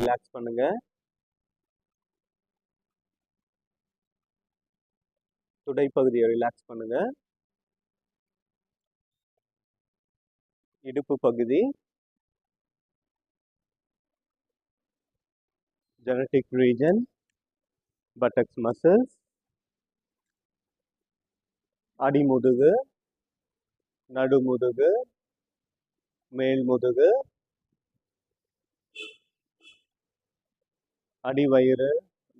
Relax பண்ணுங்க. துடை பகுதியை relax பண்ணுங்க. இடுப்பு பகுதி, ஜெனடிக் ரீஜன், பட்டக்ஸ் மசில்ஸ், அடிமுதுகு, நடுமுதுகு, மேல் முதுகு, அடிவயிறு,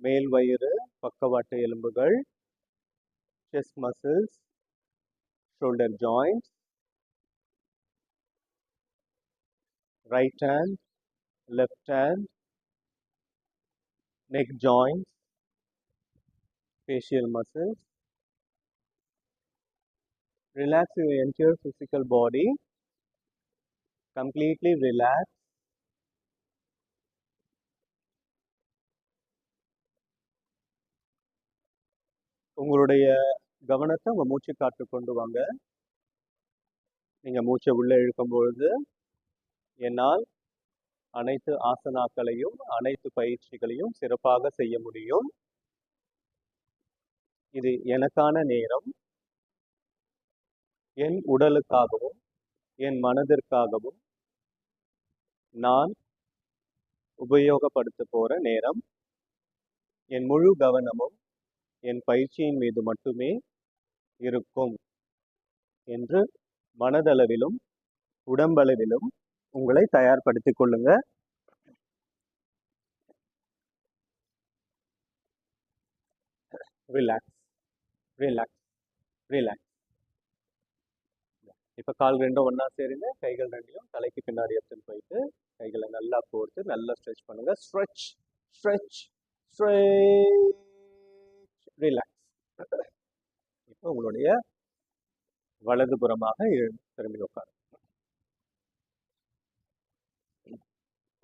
மேல் வயிறு, பக்கவாட்டு எலும்புகள், chest muscles, shoulder joints, right hand, left hand, neck joints, facial muscles. Relax your entire physical body. Completely relax. உங்களுடைய கவனத்தை உங்க மூச்சு காற்று கொண்டு வாங்க. நீங்க மூச்சை உள்ள இழுக்கும் பொழுது என்னால் அனைத்து ஆசனாக்களையும் அனைத்து பயிற்சிகளையும் சிறப்பாக செய்ய முடியும். இது எனக்கான நேரம். என் உடலுக்காகவும் என் மனதிற்காகவும் நான் உபயோகப்படுத்த போற நேரம். என் முழு கவனமும் என் பயிற்சியின் மீது மட்டுமே இருக்கும் என்று மனதளவிலும் உடம்பளவிலும் உங்களை தயார்படுத்திக் கொள்ளுங்க. Relax, relax, relax. இப்ப கால் ரெண்டும் ஒன்னா சேருங்க. கைகள் ரெண்டையும் தலைக்கு பின்னாடி எடுத்துன்னு போயிட்டு கைகளை நல்லா போட்டு நல்லா ஸ்ட்ரெச் பண்ணுங்க. Stretch, stretch, stretch, relax. இப்போ உங்களுடைய வலதுபுறமாக திரும்பி உட்காரு.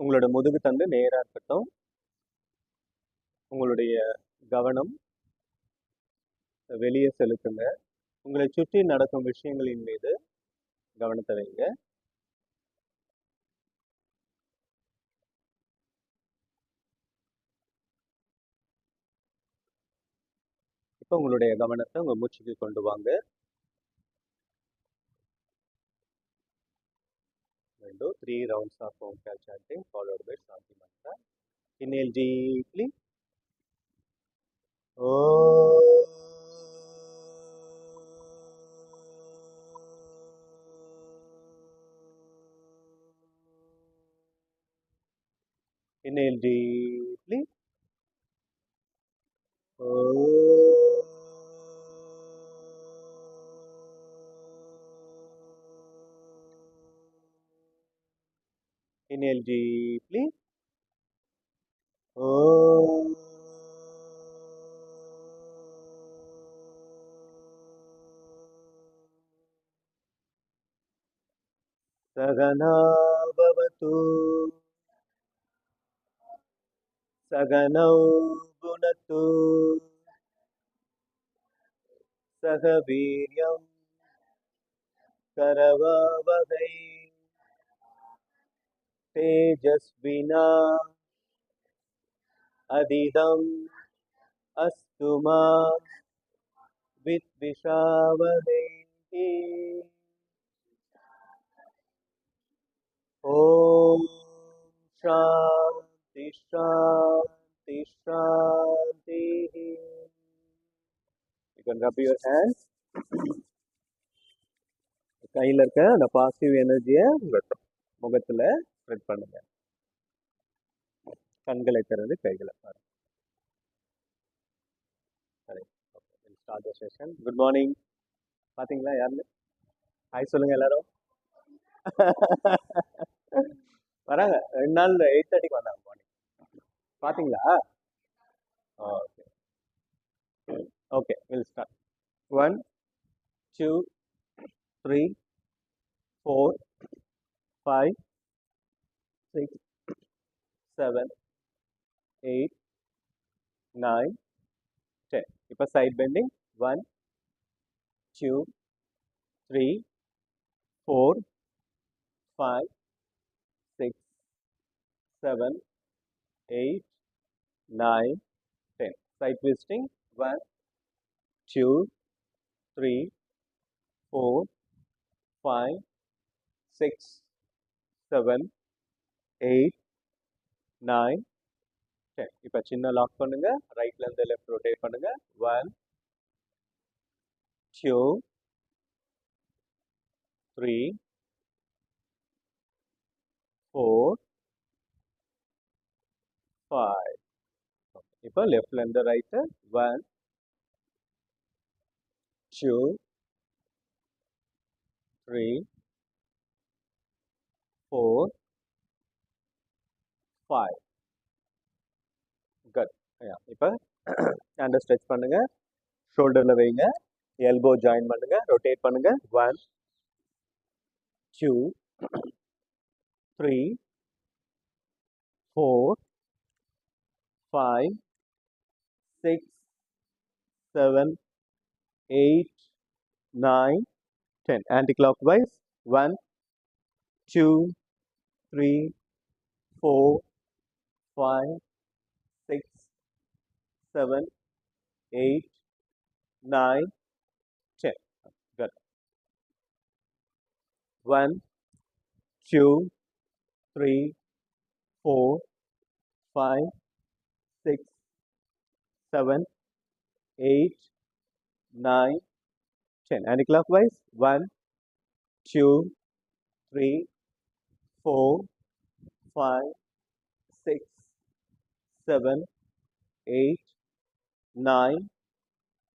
உங்களோட முதுகு தண்டு நேரா இருக்கட்டும். உங்களுடைய கவனம் வெளியே செலுத்துங்க. உங்களை சுற்றி நடக்கும் விஷயங்களின் மீது கவனத்தை வைங்க. இப்போ உங்களுடைய கவனத்தை உங்க மூச்சுக்கு கொண்டு வாங்க. 3 rounds of Omkar chanting followed by Shanti mantra. Inhale deeply. Inhale deeply. Inhale deeply. Sagana bhavatu, saganau gunatu, sahaviryam karavavahai, tejasvina adidam astuma vidvishavahai. Om Shanti Shanti Shanti. You can rub your hands. கையில் இருக்க அந்த positive எனர்ஜியை முகத்துல spread பண்ணுங்க. கண்களை திறந்து கைகளை பாருங்க. சரி, start the session. Good morning. பாத்தீங்களா யாருன்னு? ஹாய் சொல்லுங்க எல்லாரும். வராங்க 2 நாள் 8:30க்கு வந்தாங்க மார்னிங். பாத்தீங்களா? Okay okay, will start. 1 2 3 4 5 6 7 8 9 10. இப்போ சைட் பெண்டிங். 1 2 3 4 5 6 7 8, 9, 10. Side twisting. 1, 2, 3, 4, 5, 6, 7, 8, 9, 10. இப்போ சின்ன லாக் பண்ணுங்க. ரைட்ல இருந்து லெஃப்ட் ரொட்டேட் பண்ணுங்க. 1, 2, 3, 4, 5. இப்போ லெஃப்ட்ல இருந்து ரைட். 1, 2, 3, 4, 5. குட். இப்போ ஹேண்டை ஸ்ட்ரெச் பண்ணுங்க. ஷோல்டர்ல வைங்க. எல்போ ஜாயின் பண்ணுங்க. ரொட்டேட் பண்ணுங்க. 1, 2, 3, 4, 5, 6, 7, 8, 9, 10. Anti-clockwise. 1, 2, 3, 4, 5, 6, 7, 8, 9, 10. Good. 1, 2, 3, 4, 5, 6, 7, 8, 9, 10. Anti-clockwise. 1, 2, 3, 4, 5, 6, 7, 8, 9,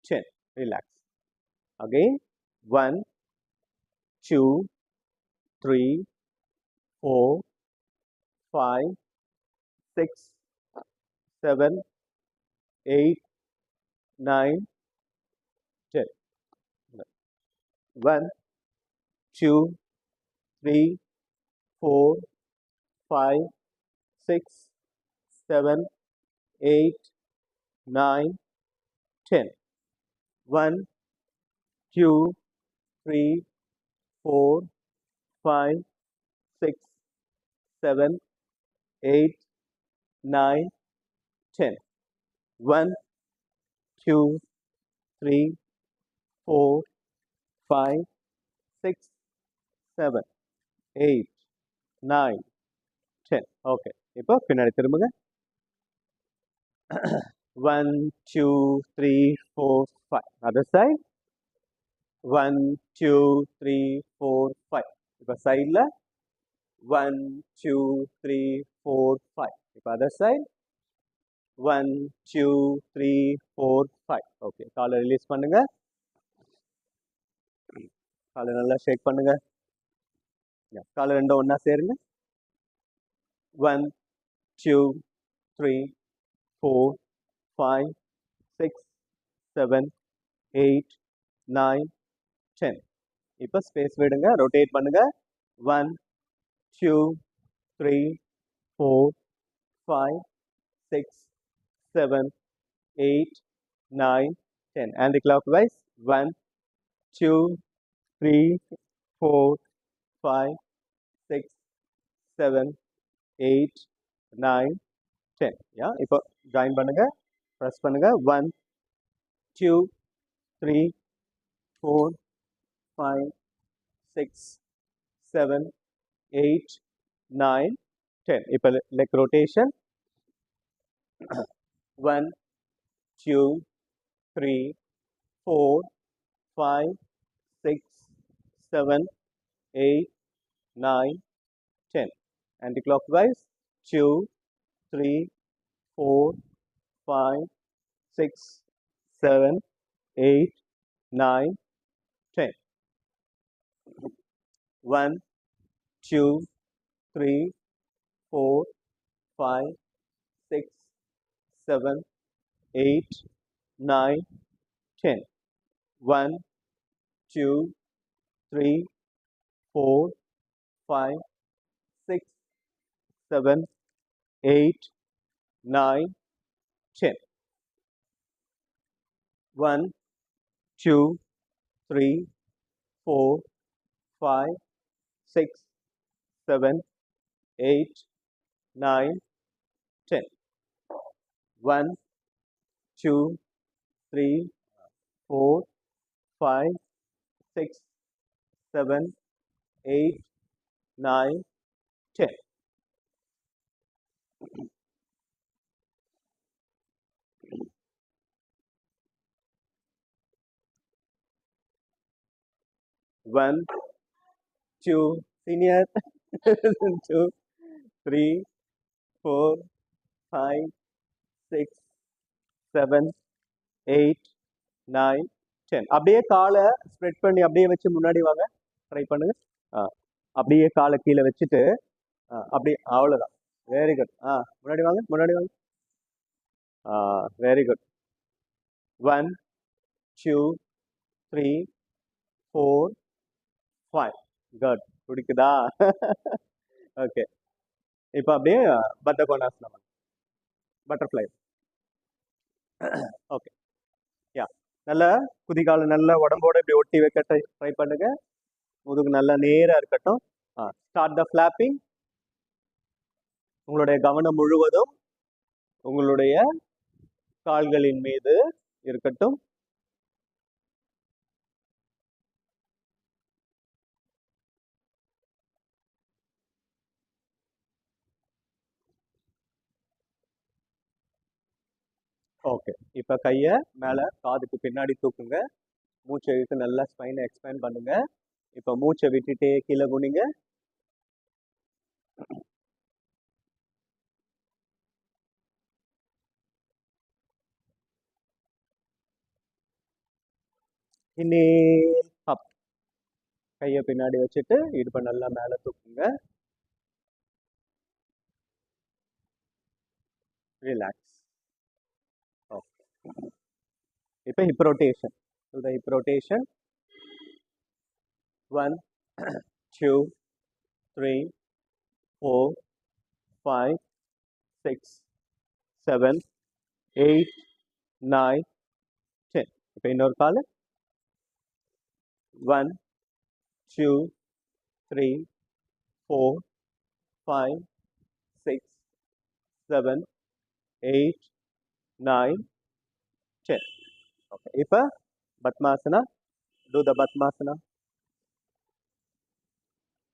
10. Relax. Again. 1, 2, 3, 4, 5, 6, 7, 8, 9, 10. 1, 2, 3, 4, 5, 6, 7, 8, 9, 10. 1, 2, 3, 4, 5, 6, 7, 8, 9, 10. 1, 2, 3, 4, 5, 6, 7, 8, 9, 10. Okay. இப்போ பின்னாடி திரும்புங்க. 1, 2, 3, 4, 5. Other side. 1, 2, 3, 4, 5. இப்போ சைடில் 1, 2, 3, 4, 5. இப்போ other side. 1, 2, 3, 4, 5. ஓகே. காலை ரிலீஸ் பண்ணுங்க. காலை நல்லா ஷேக் பண்ணுங்க. காலை ரெண்டும் ஒன்றா சேருங்க. 1, 2, 3, 4, 5, 6, 7, 8, 9, 10. இப்போ ஸ்பேஸ் விடுங்க. ரொட்டேட் பண்ணுங்க. 1, 2, 3, 4, 5, 6, 7, 8, 9, 10. Anti-clockwise. 1, 2, 3, 4, 5, 6, 7, 8, 9, 10. Yeah. இப்போ ஜாயின் பண்ணுங்க. ப்ரெஸ் பண்ணுங்க. 1, 2, 3, 4, 5, 6, 7, 8, 9, 10. இப்போ லெக் ரொட்டேஷன். 1, 2, 3, 4, 5, 6, 7, 8, 9, 10. Anti-clockwise. 2, 3, 4, 5, 6, 7, 8, 9, 10. 1, 2, 3, 4, 5, 6, 7, 8, 9, 10. 1, 2, 3, 4, 5, 6, 7, 8, 9, 10. 1, 2, 3, 4, 5, 6, 7, 8, 9, 10. 1, 2, 3, 4, 5, 6, 7, 8, 9, 10. 1, 2, senior. 2, 3, 4, 5, 6, 7, 8, 9, 10. அப்படியே காலை ஸ்ப்ரெட் பண்ணி அப்படியே வச்சு முன்னாடி வாங்க. ட்ரை பண்ணுங்க. ஆ அப்படியே காலை கீழே வச்சுட்டு அப்படி அவ்வளோதான். Very good. முன்னாடி வாங்க, முன்னாடி வாங்க. Very good. 1, 2, 3, 4, 5. குட். பிடிக்குதா? ஓகே. இப்போ அப்படியே பத்த கோணாசனம், பட்டர்ஃப்ளை. ஓகே. யா நல்லா குதிகால நல்லா உடம்போட இப்படி ஒட்டி வைக்க ட்ரை பண்ணுங்க. முதுகு நல்லா நேரா இருக்கட்டும். Start the flapping. உங்களுடைய கவனம் முழுவதும் உங்களுடைய கால்களின் மீது இருக்கட்டும். ஓகே. இப்போ கையை மேலே காதுக்கு பின்னாடி தூக்குங்க. மூச்சை இழுத்து நல்லா ஸ்பைனை எக்ஸ்பேண்ட் பண்ணுங்க. இப்போ மூச்சை விட்டுட்டே கீழே குனிங்க. இன்னேல் அப். கையை பின்னாடி வச்சுட்டு இடுப்பை நல்லா மேலே தூக்குங்க. ரிலாக்ஸ். ஓகே. இப்போ ஹிப் ரொட்டேஷன். Hip rotation. 1, 2, 3, 4, 5, 6, 7, 8, 9, 10. இப்போ இன்னொரு கால். 1, 2, 3, 4, 5, 6, 7, 8, 9, 10. ஓகே. இப்போ பத்மாசனா. டூ த பத்மாசனா.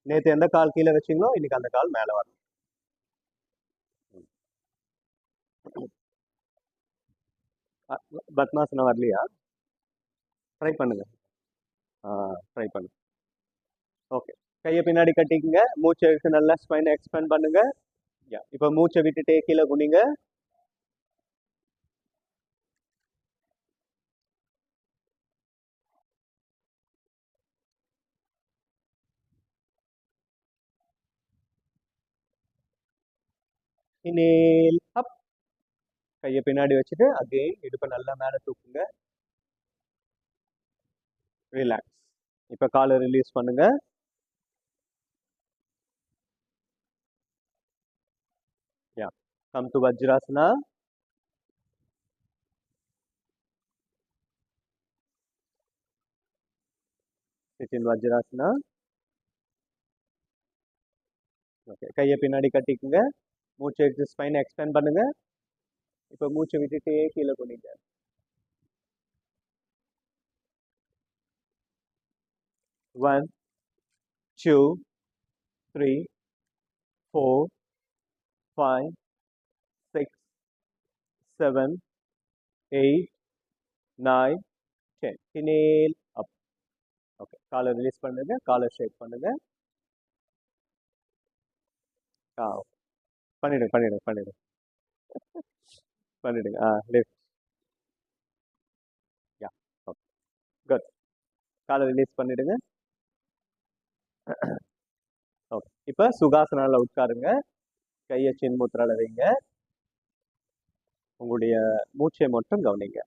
நேற்று எந்த கால் கீழே வச்சிங்களோ இன்னைக்கு அந்த கால் மேலே வரணும். பத்மாசனா வரலையா? ட்ரை பண்ணுங்க. ட்ரை பண்ணுங்க. ஓகே. கையை பின்னாடி கட்டிக்குங்க. மூச்சை எடுத்து நல்லா ஸ்பைனை எக்ஸ்பேண்ட் பண்ணுங்க. இப்போ மூச்சை விட்டுட்டே கீழே குனிங்க. இனேல் அப். கையை பின்னாடி வச்சுட்டு அகெயின் இடுப்பை நல்லா மேலே தூக்குங்க. ரிலாக்ஸ். இப்போ காலை ரிலீஸ் பண்ணுங்க. Yeah come to vajrasana. Sit in vajrasana. Okay. கையை பின்னாடி கட்டிக்குங்க. மூச்சை எடுத்து ஸ்பைனை எக்ஸ்பேண்ட் பண்ணுங்க. இப்போ மூச்சை விட்டுட்டே கீழே குனிங்க. 1, 2, 3, 4, 5, 6, 7, 8, 9, 10. இனேல் அப். ஓகே. காலை ரிலீஸ் பண்ணுங்க. காலை ஷேக் பண்ணுங்க. பண்ணிடுங்க பண்ணிடுங்க பண்ணிடுங்க பண்ணிடுங்க. லிஃப்ட். Yeah okay. குட். காலை ரிலீஸ் பண்ணிடுங்க. ஓகே. இப்போ சுகாசனால உட்காருங்க. கையை சின் முத்திரால வைங்க. உங்களுடைய மூச்சை மட்டும் கவனிங்க.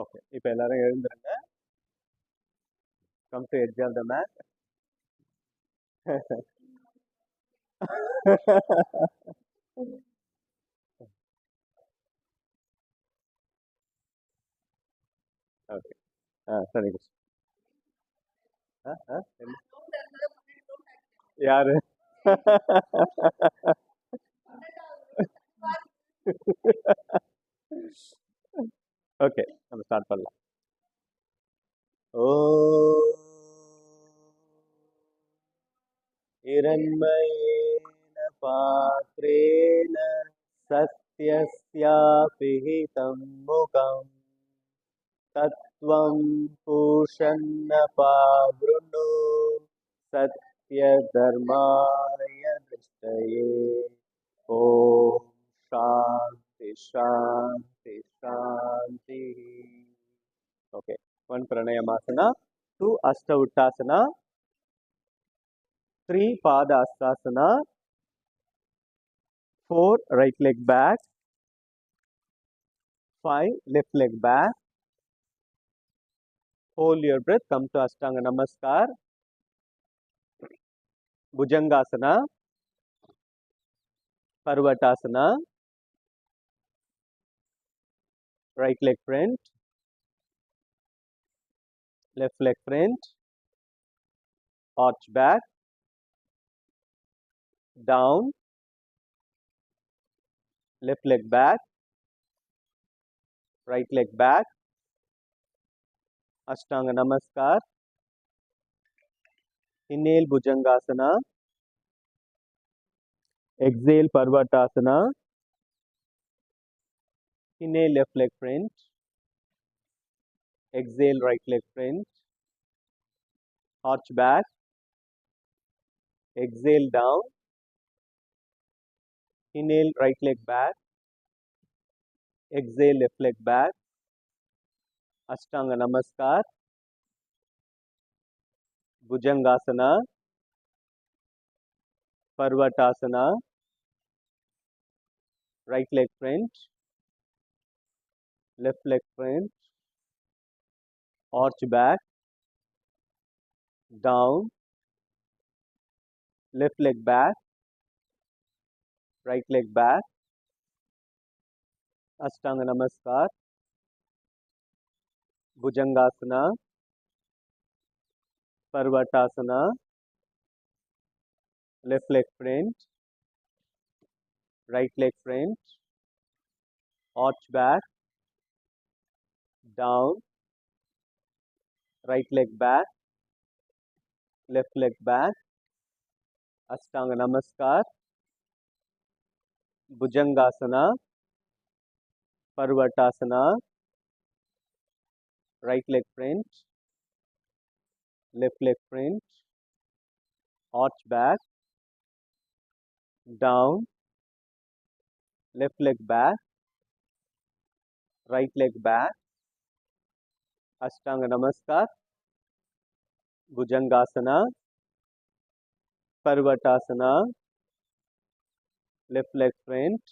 ஓகே, இப்போ எல்லாரும் எழுந்துருங்க. Come to edge of the mat. Okay. சரி குஷ். என்ன? யாரு? ஓகே, நம்ம ஸ்டார்ட் பண்ணலாம். ஓ हिरण्मयेन पात्रेण सत्यस्यापिहितं मुखम् तत्त्वं पूषन्नपावृणु सत्यधर्माय दृष्टये ॐ शान्ति शान्ति शान्तिः. Okay, one pranayamasana, two asta uttasana, three pada astasana, four right leg back, five left leg back. Hold your breath, come to Ashtanga Namaskar. Bhujangasana, Parvatasana, right leg front, left leg front, arch back, down, left leg back, right leg back, Ashtanga Namaskar. Inhale Bhujangasana, exhale Parvatasana, inhale left leg front, exhale right leg front, arch back, exhale down, inhale right leg back, exhale left leg back, Ashtanga Namaskar, Bhujangasana, Parvatasana, right leg front, left leg front, arch back, down, left leg back, right leg back, Ashtanga Namaskar, Bhujangasana, Parvatasana, left leg front, right leg front, arch back, down, right leg back, left leg back, Ashtanga Namaskar, Bhujangasana, Parvatasana, right leg front, left leg front, arch back, down, left leg back, right leg back, Ashtanga Namaskar, Bhujangasana, Parvatasana, left leg front,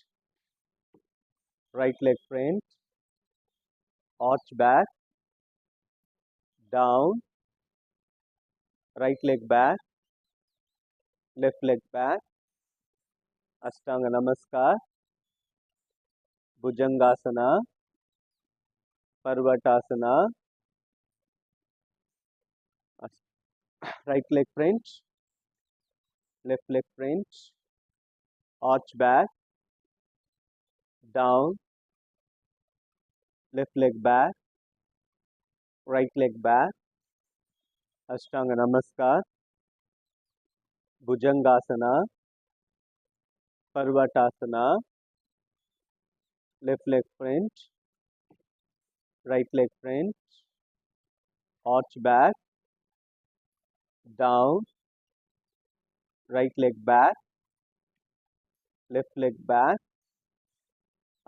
right leg front, arch back, down, right leg back, left leg back, Ashtanga Namaskar, Bhujangasana, Parvatasana, right leg front, left leg front, arch back, down, left leg back, right leg back, Ashtanga Namaskar, Bhujangasana, Parvatasana, left leg front, right leg front, arch back, down, right leg back, left leg back,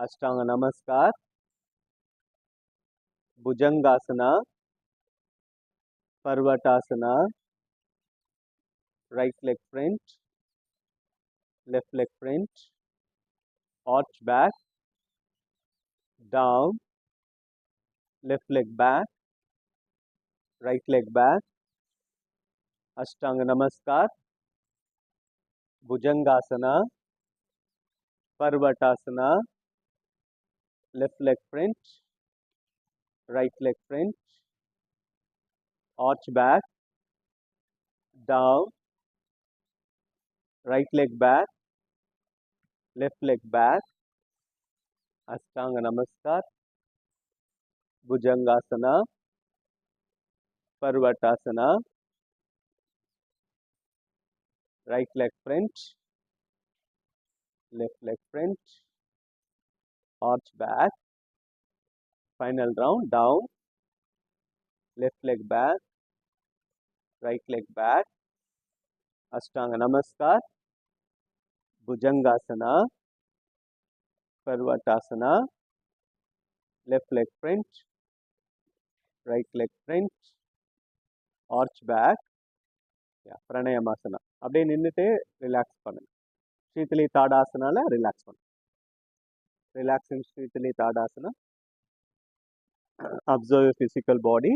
Ashtanga Namaskar, Bhujangasana, Parvatasana, right leg front, left leg front, arch back, down, left leg back, right leg back, Ashtanga Namaskar, Bhujangasana, Parvatasana, left leg front, right leg front, arch back, down, right leg back, left leg back, Ashtanga Namaskar, Bhujangasana, Parvatasana, right leg front, left leg front, arch back, final round, down, left leg back, right leg back, Ashtanga Namaskar, Bhujangasana, Parvatasana, left leg front, right leg front, arch back, Pranayamasana. அப்படியே நின்றுட்டு relax பண்ணுங்க. ஸ்ரீதலி தாடாசனால relax பண்ணுங்க. Relaxing ஸ்ரீதலி Tadasana. Observe your physical body.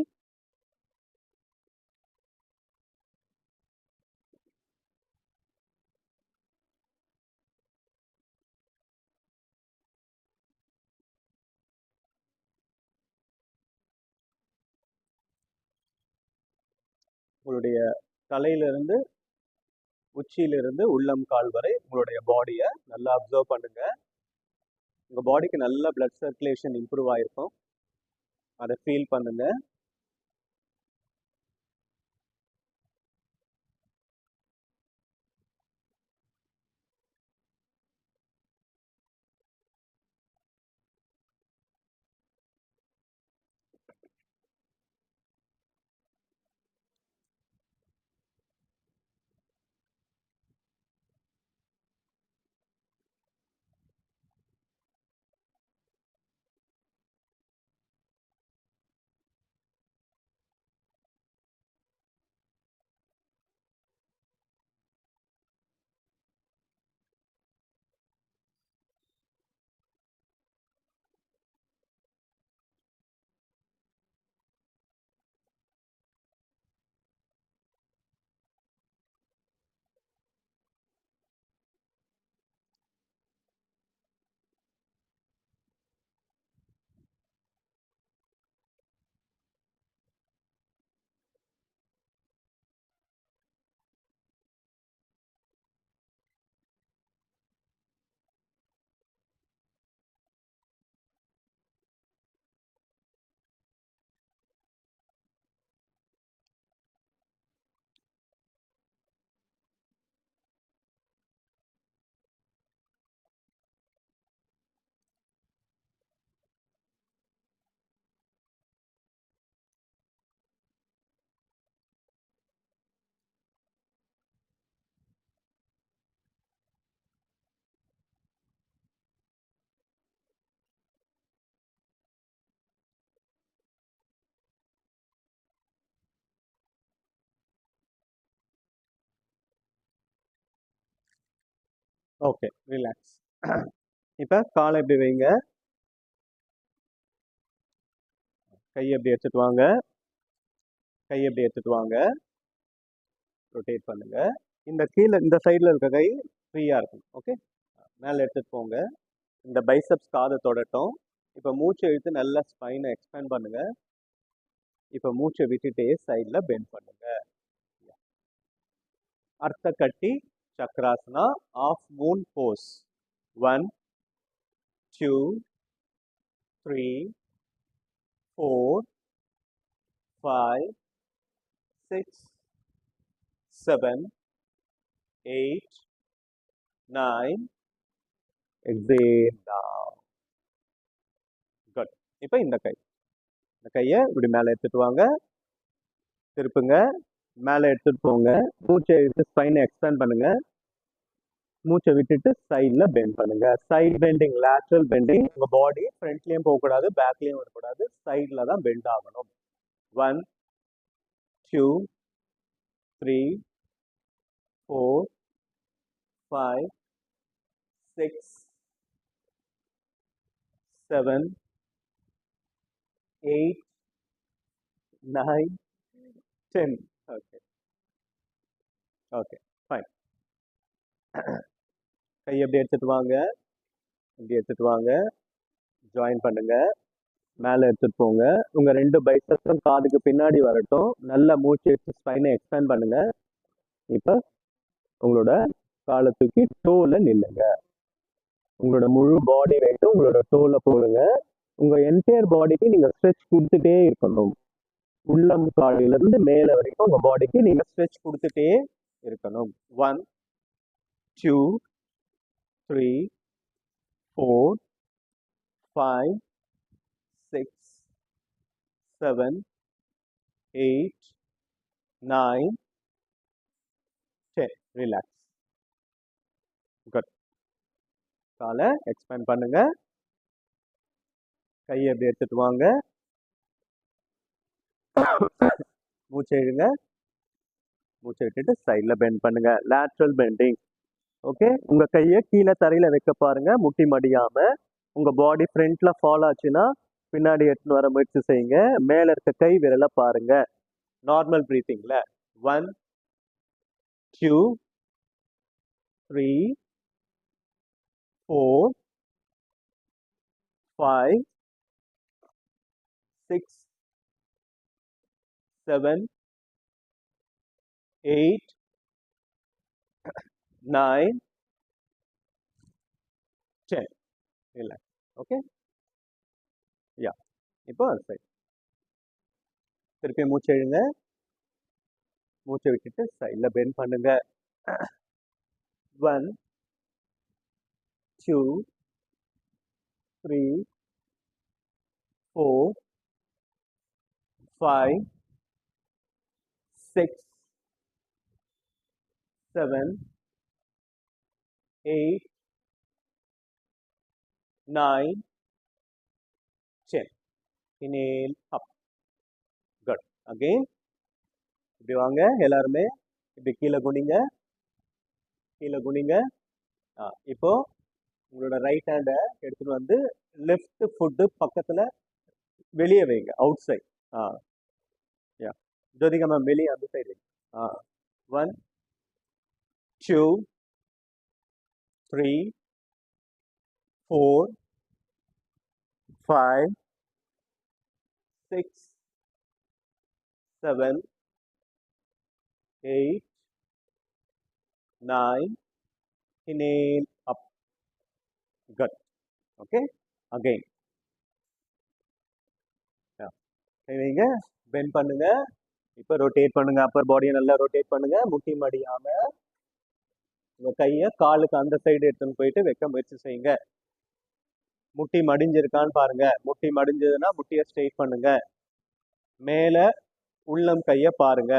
உங்களுடைய தலையிலிருந்து உச்சியிலிருந்து உள்ளம் கால் வரை உங்களுடைய பாடியை நல்லா அப்சர்வ் பண்ணுங்க. உங்க பாடிக்கு நல்ல பிளட் சர்க்குலேஷன் இம்ப்ரூவ் ஆயிருக்கும். அதை ஃபீல் பண்ணுங்க. Okay, relax. இப்போ காலை எப்படி வைங்க. கையை எப்படி எடுத்துட்டு வாங்க. கையை எப்படி எடுத்துட்டு வாங்க. ரொட்டேட் பண்ணுங்க. இந்த கீழே இந்த சைடில் இருக்க கை ஃப்ரீயாக இருக்கணும். ஓகே, மேலே எடுத்துட்டு போங்க. இந்த பைசப்ஸ் காதை தொடட்டும். இப்போ மூச்சை இழுத்து நல்லா ஸ்பைனை எக்ஸ்பேண்ட் பண்ணுங்க. இப்போ மூச்சை விட்டுட்டே சைடில் பெண்ட் பண்ணுங்க. Ardha kati chakrasana of moon pose. 1 2 3 4 5 6 7 8 9. Exhale down. Good. இப்போ இந்த கையை இப்படி மேலே எடுத்துட்டு வாங்க. திருப்புங்க. மேலே எடுத்துட்டு போங்க. மூச்சை எடுத்து ஸ்பைனை எக்ஸ்பேண்ட் பண்ணுங்க. மூச்சை விட்டுட்டு சைடில் பெண்ட் பண்ணுங்க. Side bending, lateral bending. உங்கள் பாடி ஃப்ரண்ட்லேயும் போகக்கூடாது, பேக்லேயும் வரக்கூடாது, சைடில் தான் பெண்ட் ஆகணும். 1 2 3 4 5 6 7 8, 9, 10. Okay okay fine. கை எப்படி எடுத்துட்டு வாங்க, இப்படி எடுத்துட்டு வாங்க, ஜாயின் பண்ணுங்க, மேலே எடுத்துட்டு போங்க. உங்க 2 பைசப்ஸும் காதுக்கு பின்னாடி வரட்டும். நல்லா மூச்சு எடுத்து ஸ்பைனை எக்ஸ்பேண்ட் பண்ணுங்க. இப்போ உங்களோட காலை தூக்கி டோல நில்லுங்க. உங்களோட முழு பாடி வெயிட்டும் உங்களோட டோல போடுங்க. உங்க என்டையர் பாடிக்கு நீங்க ஸ்ட்ரெச் கொடுத்துட்டே இருக்கணும். உள்ளம் காலிலிருந்து மேலே வரைக்கும் உங்க பாடிக்கு நீங்க ஸ்ட்ரெச் கொடுத்துட்டே இருக்கணும். 1, 2, 3, 4, 5, 6, 7, 8, 9, 10. ரிலாக்ஸ். குட். காலை எக்ஸ்பேண்ட் பண்ணுங்க. கையை எப்படி எடுத்துட்டு வாங்க, மூச்சை இழுங்க, மூச்சை விட்டுட்டு சைடில் பெண்ட் பண்ணுங்க. Lateral bending. ஓகே, உங்க கையை கீழே தரையில வைக்க பாருங்க, முட்டி மடியாம. உங்க பாடி ஃப்ரண்ட்ல ஃபால் ஆச்சுன்னா பின்னாடி எடுத்துன்னு வர முயற்சி செய்யுங்க. மேல இருக்க கை விரலை பாருங்க. நார்மல் பிரீத்திங்ல 1, 2, 3, 4, 5, 6, 7, 8, 9, 10. ரிலாக்ஸ். ஓகே, யா. இப்போ அது சரி. திருப்பி மூச்சை இழுங்க, மூச்சை விட்டுட்டு சைடில் பெண்ட் பண்ணுங்க. 1, 2, 3, 4, 5, 6, 7, 8, 9, 10. Inhale up. Good. Again. இப்படி வாங்க எல்லாருமே. இப்படி கீழே குனிங்க, கீழே குனிங்க. இப்போ உங்களோட ரைட் ஹேண்டை எடுத்துட்டு வந்து லெஃப்ட் ஃபுட்டு பக்கத்துல வெளியே வைங்க, அவுட் சைட். யா, ஜோதிகா மேம் வெளியே அந்த side. 1, 2, 3, 4, 5, 6, 7, 8, 9. Inhale up. Good. Okay. Again. வைங்க, பெண்ட் பண்ணுங்க. இப்போ ரொட்டேட் பண்ணுங்க, அப்பர் பாடியை நல்லா ரொட்டேட் பண்ணுங்க. முட்டி மடியாம உங்க கையை காலுக்கு அந்த சைடு எடுத்துன்னு போயிட்டு வைக்க முயற்சி செய்யுங்க. முட்டி மடிஞ்சிருக்கான்னு பாருங்க. முட்டி மடிஞ்சதுன்னா முட்டியை ஸ்ட்ரெயிட் பண்ணுங்க. மேல உள்ளம் கையை பாருங்க.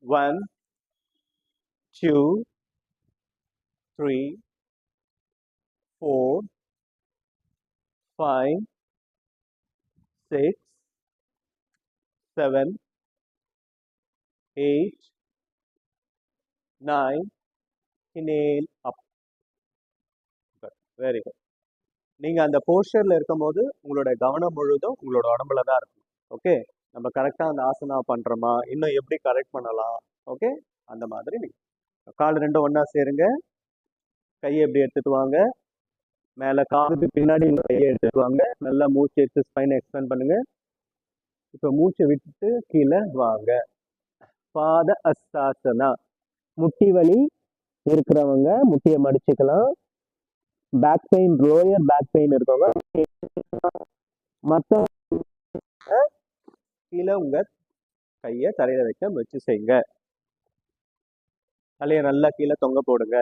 1, 2, 3, 4, 5, 6, 7, 8, 9. Inhale up. Good. Very good. நீங்க அந்த போஸ்டர்ல இருக்கும் போது உங்களோட கவனம் முழுதும் உங்களோட உடம்புல தான் இருக்கும். ஓகே, நம்ம கரெக்டா அந்த ஆசனா பண்றோமா, இன்னும் எப்படி கரெக்ட் பண்ணலாம். ஓகே, அந்த மாதிரி நீங்க கால் ரெண்டும் ஒண்ணா சேருங்க. கையை எப்படி எடுத்துட்டு வாங்க, மேல காலுக்கு பின்னாடி கையை எடுத்துட்டு வாங்க. நல்லா மூச்சு எடுத்து ஸ்பைனை எக்ஸ்பேண்ட் பண்ணுங்க. இப்போ மூச்சை விட்டுட்டு கீழே வாங்க. பாத அஸ்தாசனா. முட்டி வலி இருக்கிறவங்க முட்டியை மடிச்சுக்கலாம். Back pain, lower back pain இருக்கவங்க மற்ற கீழே உங்க கையை தரையில வைக்க முயற்சி செய்யுங்க. தலையை நல்லா கீழே தொங்க போடுங்க.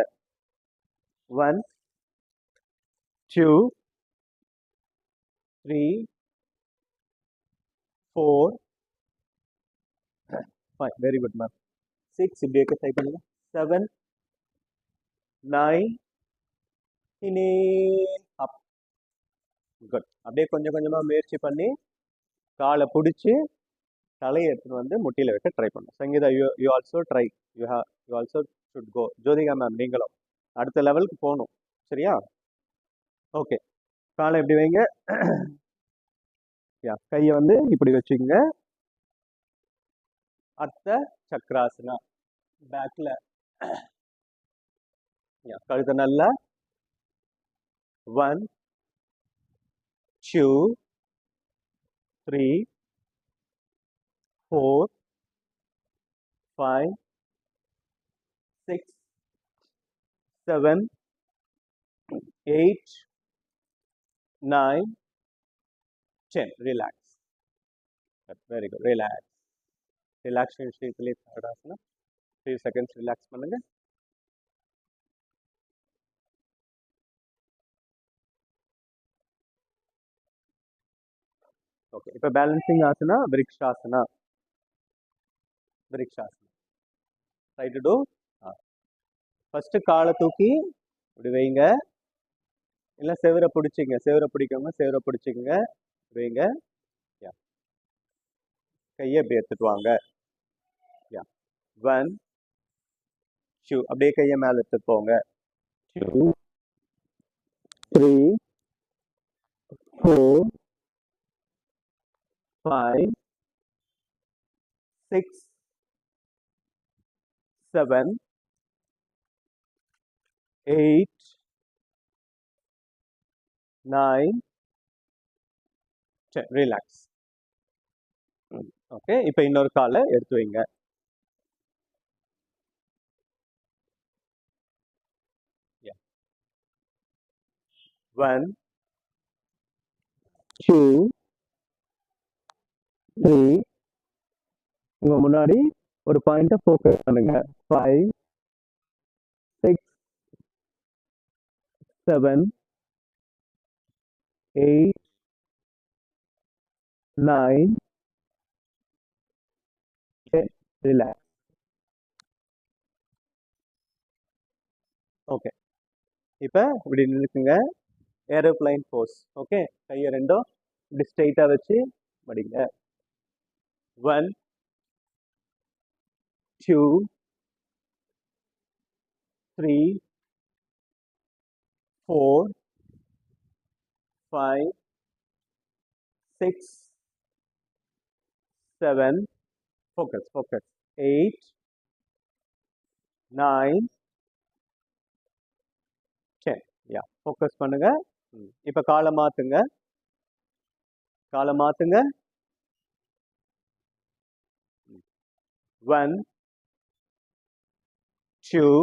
1, 2, 3, 4, 5. Very good ma'am. 6. இப்படி இருக்க ட்ரை பண்ணுங்க. 7, 9. Inhale up. Good. அப்படியே கொஞ்சம் கொஞ்சமா முயற்சி பண்ணி காலை பிடிச்சி தலையை எடுத்துட்டு வந்து முட்டியில வைக்க ட்ரை பண்ணும். Sangeetha, you also try. You also should go. Jyothika ma'am நீங்களும் அடுத்த லெவலுக்கு போகணும். சரியா? ஓகே, காலை எப்படி வைங்க. யா கையை வந்து இப்படி வச்சுக்கோங்க. அர்த்த சக்கராசனா. பேக்ல கழுத்தை நல்லா 1 2 3 4 5 6 7 8 9 10. Relax. Very good. Relax. Relaxation விஷயத்திலே third asana. 3 seconds relax பண்ணுங்க. ஓகே, இப்போ balancing asana vrikshasana. Vrikshasana try to do. First காலை தூக்கி இப்படி வைங்க, இல்லை செவரை பிடிச்சிங்க. செவரை பிடிக்கவங்க செவரை பிடிச்சிங்க, வைங்க. யா கையை இப்படி எடுத்துட்டு வாங்க. யா 1 2 அப்படியே கையை மேலே எடுத்துட்டு போங்க. 2 3 4 5 6 7 8 9 10. ரிலாக்ஸ். ஓகே, இப்போ இன்னொரு காலை எடுத்து வைங்க. யா 1 2 3 உங்க முன்னாடி ஒரு பாயிண்ட ஃபோக்கஸ் பண்ணுங்க. 5 6 7 8 9 10. ரிலாக்ஸ். ஓகே, இப்போ இப்படி நிற்குங்க. ஏரோப்ளைன் போஸ். ஓகே, கையை ரெண்டும் இப்படி ஸ்ட்ரைட்டாக வச்சு மடிங்க. 1 2 3 4 5 6 7 ஃபோக்கஸ் ஃபோக்கஸ் 8 9 10. யா ஃபோக்கஸ் பண்ணுங்க. இப்போ காலை மாத்துங்க. காலை மாத்துங்க. 1 2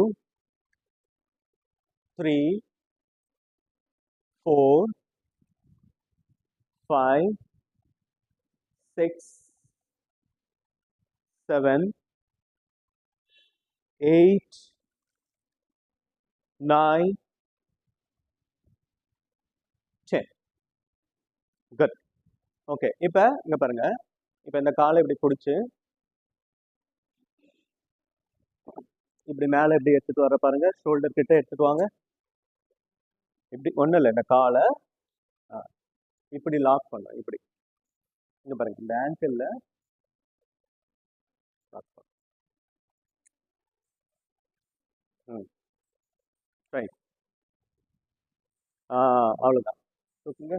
3 4 5 6 7 8 9 10. குட். ஓகே, இப்போ இங்க பாருங்க. இப்போ இந்த காலை இப்படி பிடிச்சி இப்படி மேலே இப்படி எடுத்துட்டு வர பாருங்க. ஷோல்டர் கிட்ட எடுத்துட்டு வாங்க. இப்படி ஒன்றும் இல்லை, இந்த காலை இப்படி லாக் பண்ணும். இப்படி இங்க பாருங்க, இந்த ஆங்கிள் லாக் பண்ணும். ரைட். அவ்வளோதான். ஓகேங்க.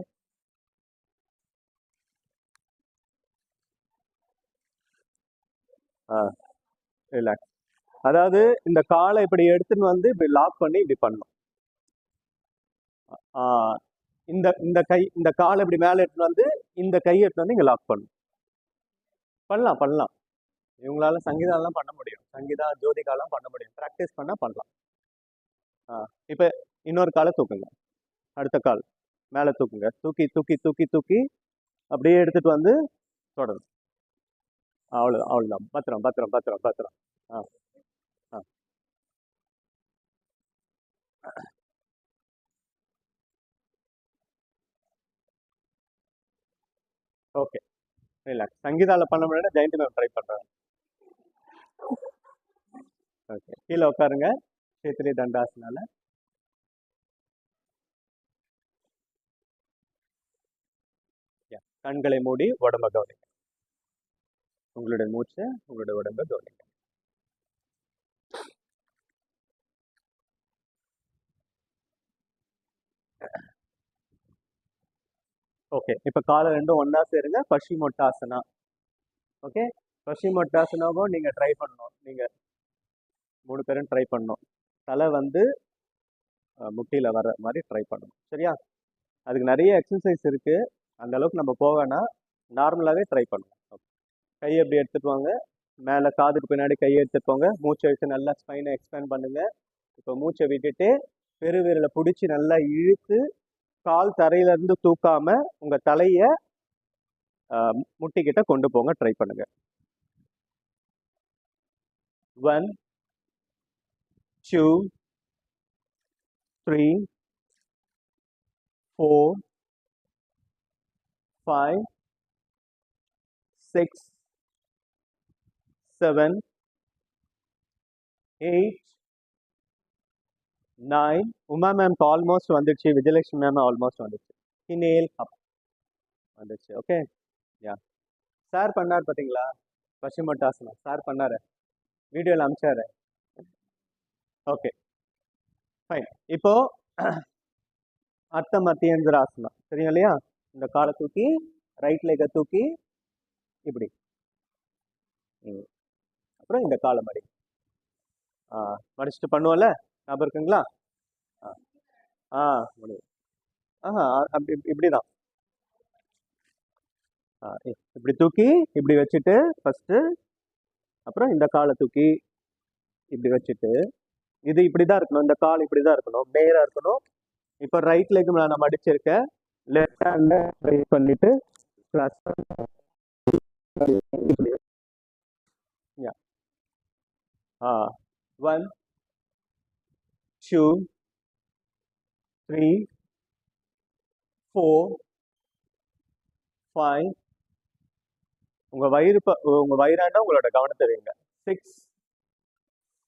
ரிலாக்ஸ். அதாவது இந்த காலை இப்படி எடுத்துன்னு வந்து இப்படி லாக் பண்ணி இப்படி பண்ணணும். இந்த இந்த கை இந்த காலை இப்படி மேலே எடுத்துன்னு வந்து இந்த கையை எடுத்துன்னு வந்து இங்கே லாக் பண்ணணும். பண்ணலாம் பண்ணலாம். இவங்களால சங்கீதாலாம் பண்ண முடியும். சங்கீதா ஜோதிகாலாம் பண்ண முடியும். ப்ராக்டிஸ் பண்ணால் பண்ணலாம். இப்போ இன்னொரு காலை தூக்குங்க. அடுத்த கால் மேலே தூக்குங்க. தூக்கி தூக்கி தூக்கி தூக்கி அப்படியே எடுத்துட்டு வந்து தொடரும். அவ்வளோதான் அவ்வளோதான். பத்திரம் பத்திரம் பத்திரம் பத்திரம். ஆ ஆ ஓகே, ரிலாக்ஸ். சங்கீதாவில் பண்ண முடியாது, ஜெயந்தி மேம் ட்ரை பண்ணுறேன். ஓகே, கீழே உட்காருங்க. சேத்திரி தண்டாசனால கண்களை மூடி உடம்ப கவனிங்க. உங்களுடைய மூச்சை, உங்களுடைய உடம்ப கவனிங்க. ஓகே, இப்போ காலை ரெண்டும் ஒன்றா சேருங்க. பஷிமொட்டாசனா. ஓகே, பஷிமொட்டாசனாவும் நீங்கள் ட்ரை பண்ணணும். நீங்கள் 3 பேரும் ட்ரை பண்ணணும். தலை வந்து முட்டியில் வர மாதிரி ட்ரை பண்ணணும். சரியா? அதுக்கு நிறைய எக்ஸசைஸ் இருக்குது. அந்த அளவுக்கு நம்ம போவேன்னா நார்மலாகவே ட்ரை பண்ணணும். கையை எப்படி எடுத்துட்டு வாங்க, மேலே காதுக்கு பின்னாடி கையை எடுத்துட்டு போங்க. மூச்சை விட்டு நல்லா ஸ்பைனை எக்ஸ்பேண்ட் பண்ணுங்க. இப்போ மூச்சை விட்டுட்டு பெருவிரலை பிடிச்சி நல்லா இழுத்து கால் தரையிலேருந்து தூக்காம உங்கள் தலையை முட்டிக்கிட்ட கொண்டு போங்க. ட்ரை பண்ணுங்க. 1 2 3 4 5 6 7 8 9. உமா மேம்க்கு ஆல்மோஸ்ட் வந்துடுச்சு. விஜயலட்சுமி மேம் ஆல்மோஸ்ட் வந்துடுச்சு. இனேல் அப் வந்துடுச்சு. ஓகே, யா சார் பண்ணார் பார்த்தீங்களா? பஷிமொட்டாசனா சார் பண்ணாரு, வீடியோவில் அமிச்சாரு. Okay fine. இப்போ அர்த்த மத்தியேந்திராசனா தெரியும் இல்லையா? இந்த காலை தூக்கி ரைட் லெக்கை தூக்கி இப்படி, அப்புறம் இந்த காலை மடி மடிச்சுட்டு பண்ணுவோம்ல, ஞாபகம் இருக்குங்களா? முடியும். அப்படி இப்படிதான். இப்படி தூக்கி இப்படி வச்சுட்டு ஃபர்ஸ்ட், அப்புறம் இந்த காலை தூக்கி இப்படி வச்சுட்டு, இது இப்படிதான் இருக்கணும். இந்த கால் இப்படிதான் இருக்கணும், நேரா இருக்கணும். இப்போ ரைட் லெக் நான் மடிச்சிருக்கேன். லெஃப்ட் ஹேண்ட்ல ரைஸ் பண்ணிட்டு இப்படி 1 2 3 4 5. உங்க வயிறாண்டா உங்களோட கவனத்தை வைங்க. 6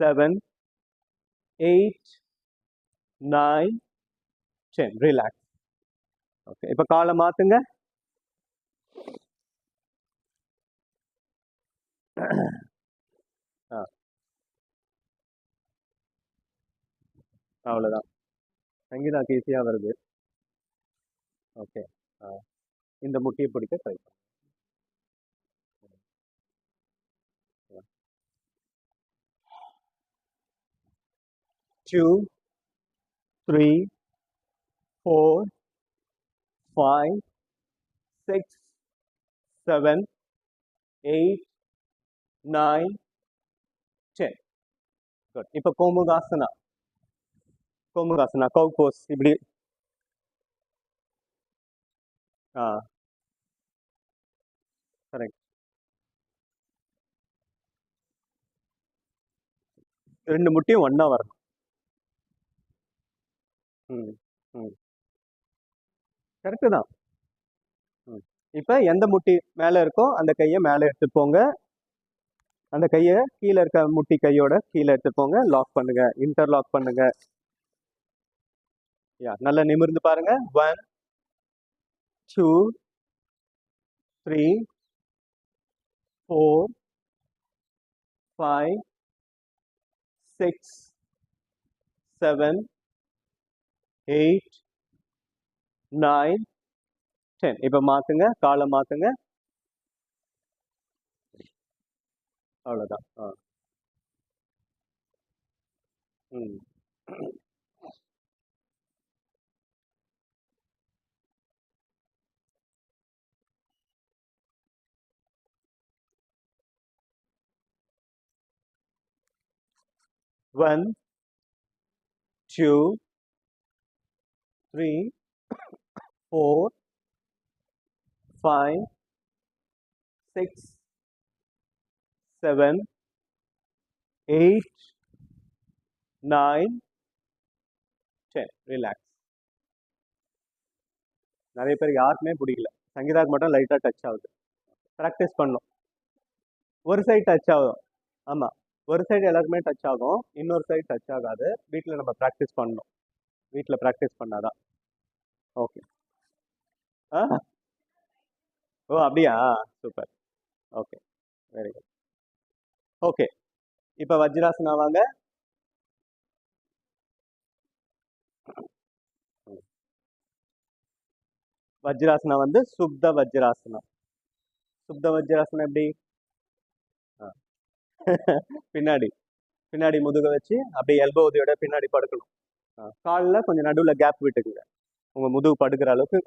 7 8 9 10. ரிலாக்ஸ். ஓகே, இப்போ காலை மாத்துங்க. அவ்வளோதான். சங்கீதாக்கு ஈஸியாக வருது. ஓகே, இந்த முட்டியை பிடிக்க ட்ரை பண்ணுங்க. 2 3 4 5 6 7 8 9 10. குட். இப்போ கோமுகாசனா. கவ் போஸ். இப்படி கரெக்ட். 2 முட்டியும் ஒன்றா வரணும். கரெக்டு தான். இப்போ எந்த முட்டி மேலே இருக்கோ அந்த கையை மேலே எடுத்துட்டு போங்க. அந்த கையை கீழே இருக்க முட்டி கையோட கீழே எடுத்துட்டு போங்க. லாக் பண்ணுங்க, இன்டர்லாக் பண்ணுங்க. நல்லா நிமிர்ந்து பாருங்க. 1 2 3 4 5 6 7 8 9 10. இப்போ மாத்துங்க, காலை மாத்துங்க. அவ்வளோதான். ம் 1 2 3 4 5 6 7 8 9 10. ரிலாக்ஸ். நிறைய பேர் யாருக்குமே பிடிக்கல, சங்கீதாக்கு மட்டும் லைட்டாக டச் ஆகுது. ப்ராக்டிஸ் பண்ணும். ஒரு சைடு டச் ஆகும். ஆமாம், ஒரு சைடு எல்லாருக்குமே டச் ஆகும், இன்னொரு சைடு டச் ஆகாது. வீட்டில் நம்ம ப்ராக்டிஸ் பண்ணணும். வீட்டில் ப்ராக்டிஸ் பண்ணாதான். ஓகே. ஓ அப்படியா, super. Okay, very good. Okay, இப்போ வஜ்ராசனா வாங்க. வஜ்ராசனா வந்து சுப்த வஜ்ராசனா. சுப்த வஜ்ராசனா எப்படி? ஆ. பின்னாடி பின்னாடி முதுக வச்சு அப்படியே எல்போ உதவியோட பின்னாடி படுக்கணும். காலில் கொஞ்சம் நடுவில் கேப் விட்டுக்குங்க. உங்கள் முதுகு படுக்கிற அளவுக்கு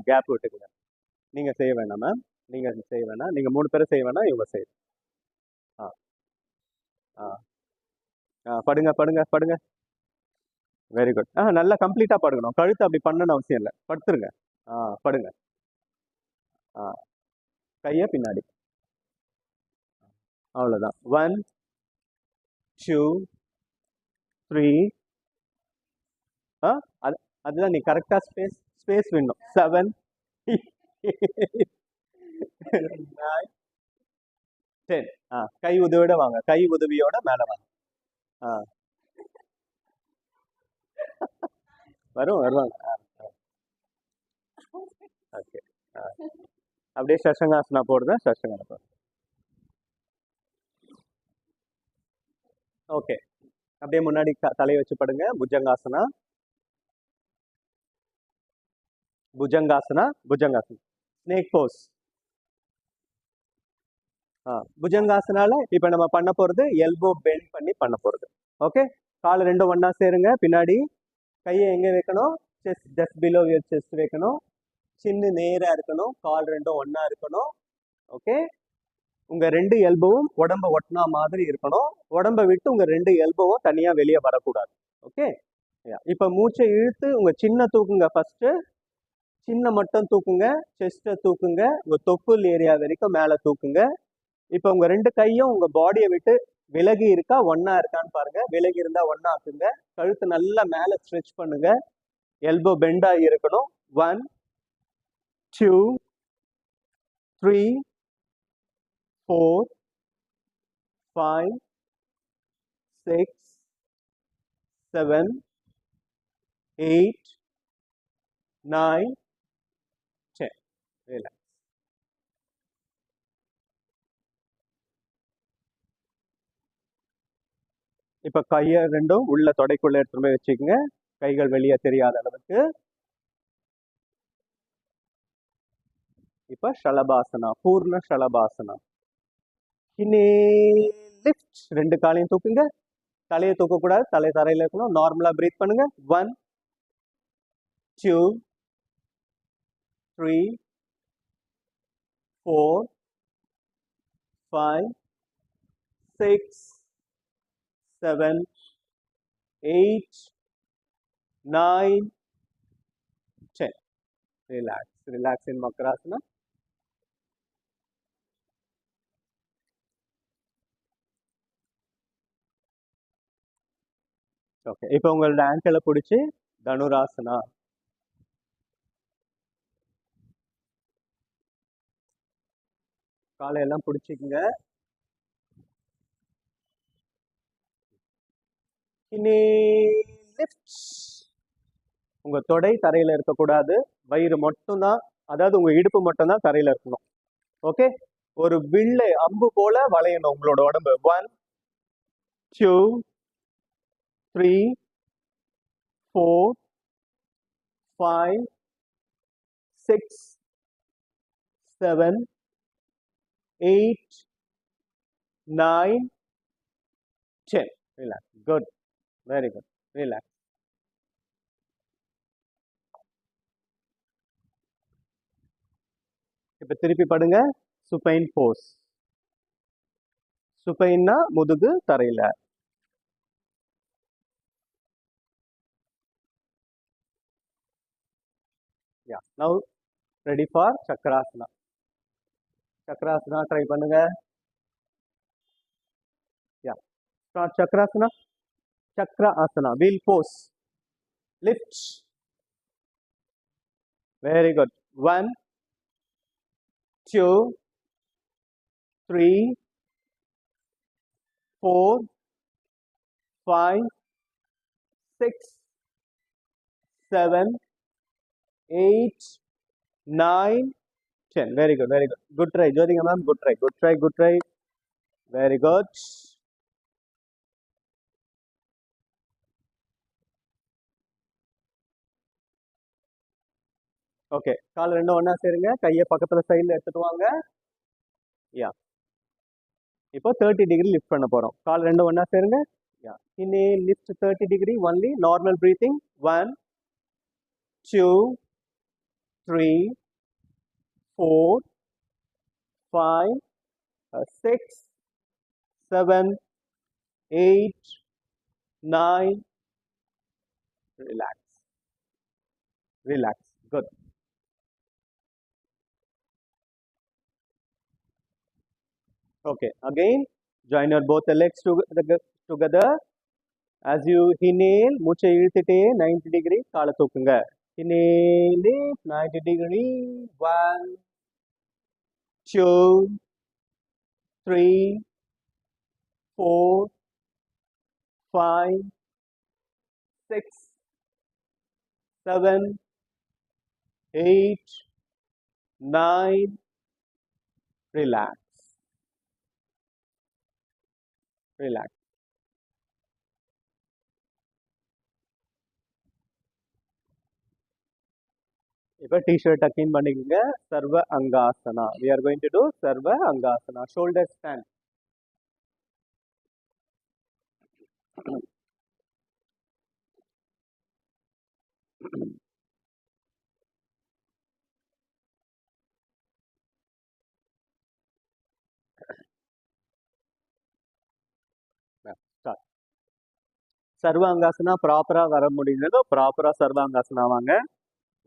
கேப் விட்டுக்குங்க. நீங்கள் செய்ய வேணாம் மேம், நீங்கள் செய்ய வேணாம், நீங்கள் 3 பேரும் செய்ய வேணாம், இவங்க செய்ய. ஆ ஆ படுங்க படுங்க படுங்க. Very good. நல்லா கம்ப்ளீட்டாக படுக்கணும். கழுத்து அப்படி பண்ணணும்னு அவசியம் இல்லை, படுத்துருங்க. படுங்க. கையை பின்னாடி. அவ்வளோதான். 1 2 3. அது அதுதான் நீ கரெக்டாக ஸ்பேஸ் வேணும். 7 9 10. கை உதவியோட வாங்க, கை உதவியோட மேலே வாங்க. வருவாங்க. ஓகே. அப்படியே சஷங்காசனா போடுங்க, சஷங்காசனா போடுங்க. ஓகே. அப்படியே முன்னாடி தலையை வச்சு படுங்க. புஜங்காசனா, புஜங்காசனா, புஜங்காசனா. ஸ்னேக் போஸ். புஜங்காசனால இப்போ நம்ம பண்ண போகிறது எல்போ பெண்ட் பண்ணி பண்ண போகிறது. ஓகே. கால் ரெண்டும் ஒன்றா சேருங்க. பின்னாடி கையை எங்கே வைக்கணும்? Chest, just below your chest வைக்கணும். சின்ன நேராக இருக்கணும். கால் ரெண்டும் ஒன்றா இருக்கணும். ஓகே. உங்கள் 2 எல்போவும் உடம்ப ஒட்டினா மாதிரி இருக்கணும். உடம்பை விட்டு உங்கள் 2 எல்போவும் தனியாக வெளியே வரக்கூடாது. ஓகே. இப்போ மூச்சை இழுத்து உங்கள் சின்ன தூக்குங்க. ஃபஸ்ட்டு சின்ன மட்டும் தூக்குங்க. செஸ்ட்டை தூக்குங்க. உங்கள் தொப்புள் ஏரியா வரைக்கும் மேலே தூக்குங்க. இப்போ உங்கள் 2 கையும் உங்கள் பாடியை விட்டு விலகி இருக்கா ஒன்றா இருக்கான்னு பாருங்க. விலகி இருந்தால் ஒன்றா ஆக்குங்க. கழுத்து நல்லா மேலே ஸ்ட்ரெச் பண்ணுங்க. எல்போ பெண்டாக இருக்கணும். 1 2 3 4 5 6 7 8 9 10. ரிலாக்ஸ். இப்போ கையை ரெண்டும் உள்ள தொடைக்குள்ள எடுத்துட்டு போய் வச்சுக்கோங்க. கைகள் வெளியே தெரியாத அளவுக்கு. இப்போ ஷலபாசனா, பூர்ண ஷலபாசனா. லிஃப்ட். 2 காலையும் தூக்குங்க. தலையை தூக்கக்கூடாது, தலை தரையில் இருக்கணும். நார்மலாக பிரீத் பண்ணுங்க. 1 2 3 4 5 6 7 8 9 10. Relax. Relax in Makarasana. Okay. இப்போ உங்களோட ஆங்கிளை பிடிச்சி தனுராசனா. காலையெல்லாம் பிடிச்சிக்குங்க. உங்க தொடை தரையில இருக்கக்கூடாது. வயிறு மட்டும்தான், அதாவது உங்க இடுப்பு மட்டும்தான் தரையில இருக்கணும். ஓகே. ஒரு வில்லை அம்பு போல வளையணும் உங்களோட உடம்பு. 1 2 3 4 5 6 7 8 9 10. Relax. Good. Very good. Relax. இப்ப திருப்பி படுங்க. சுப்பைன் போஸ். சுப்பைன்னா முதுகு தரையில. Now ready for Chakrasana. Chakrasana try பண்ணுங்க. Start Chakrasana. Chakra Asana. Wheel pose. Lift. Very good. 1 2 3 4 5 6 7 8 9 10. Very good. Very good. Good try. Jyotika ma'am. Good try. Good try. Good try. Very good. Okay, கால் ரெண்டும் ஒண்ணா சேருங்க. கையை பக்கத்துல சைடுல எடுத்துட்டு வாங்க. யா, இப்போ 30 டிகிரி லிஃப்ட் பண்ண போறோம். கால் ரெண்டும் ஒண்ணா சேருங்க. யா, inhale, lift 30 degree only, normal breathing. 1, 2, 3, 4, 5, 6, 7, 8, 9. Relax, relax. Good. Okay, again, join your both the legs together. As you inhale, மூச்சை இழுத்துட்டே 90 degree காலை தூக்குங்க. Inhale, 90 degree. 1, 2, 3, 4, 5, 6, 7, 8, 9. Relax, relax. இப்போ t-shirt tuck in பண்ணிக்கோங்க. சர்வ அங்காசனா. We are going to do சர்வ அங்காசனா. Shoulder stand. Start. சர்வ அங்காசனா ப்ராப்பரா வர முடியுதோ ப்ராப்பரா சர்வ அங்காசனா வாங்க,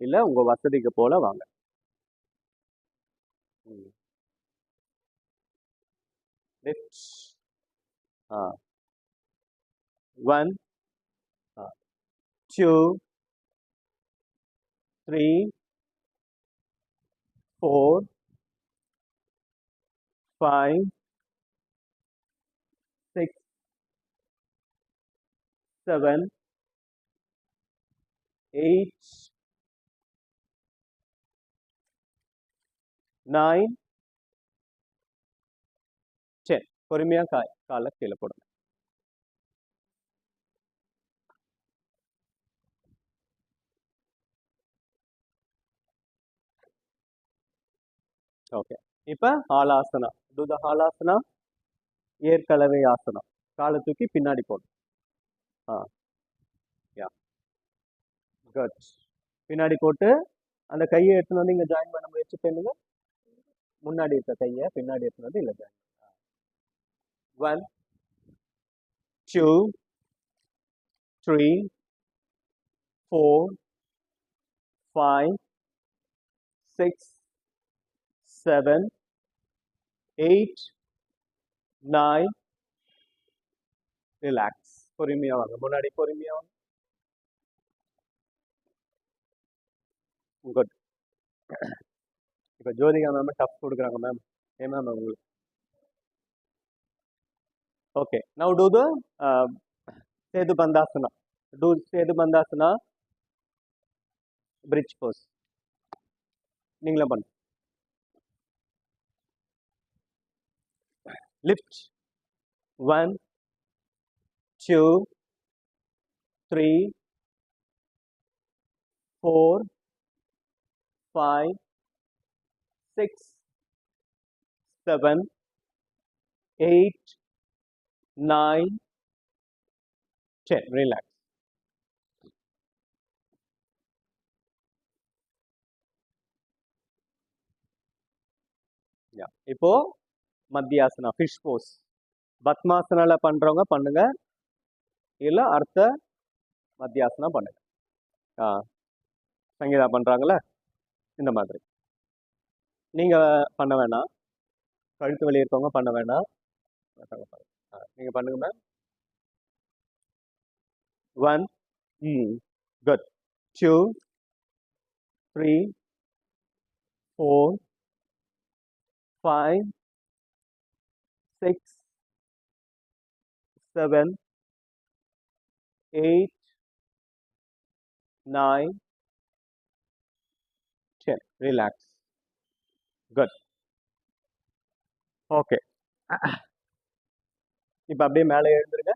இல்ல உங்க வசதிக்கு போல வாங்க. Lift. 1, 2, 3, 4, 5, 6, 7, 8, 9, 10. பொறுமையா காலை கீழே போடுங்க. ஓகே, இப்போ ஹாலாசனா. Do the halasana. ஏற்கலவை ஆசனம். காலை தூக்கி பின்னாடி போடும். யா, குட். பின்னாடி போட்டு அந்த கையை எடுத்துன்னு வந்து இங்க ஜாயின் பண்ண முயற்சி பண்ணுங்க. முன்னாடி இருக்க கையை பின்னாடி எடுத்துன்னு வந்து இல்ல ஜாயின். 1, 2, 3, 4, 5, 6, 7, 8, 9. ரிலாக்ஸ். பொறுமையா வாங்க, முன்னாடி பொறுமையா வாங்க. குட். இப்போ ஜோதிகா மேம் டஃப் கொடுக்குறாங்க மேம். ஏன் மேம் உங்களுக்கு? Okay, now do the setu bandhasana. Do setu bandhasana. Bridge pose. நீங்களே பண்ணு. லிஃப்ட். 1, 2, 3, 4, 5, 6, 7, 8, 9, 10. ரிலாக்ஸ். இப்போ மத்தியாசனா, ஃபிஷ் போஸ். பத்மாசனால பண்றவங்க பண்ணுங்க, இல்ல அர்த்த மத்தியாசனா பண்ணுங்க. சங்கீதா பண்றாங்கல்ல இந்த மாதிரி. நீங்க பண்ண வேணாம், கழுத்து வலி இருக்கவங்க பண்ண வேணாம். நீங்க பண்ணுங்க ma'am. 1, good. 2, 3, 4, 5, 6, 7, 8, 9, 10. Relax. Good. Okay, இப்போ அப்படியே மேலே எழுந்துருங்க.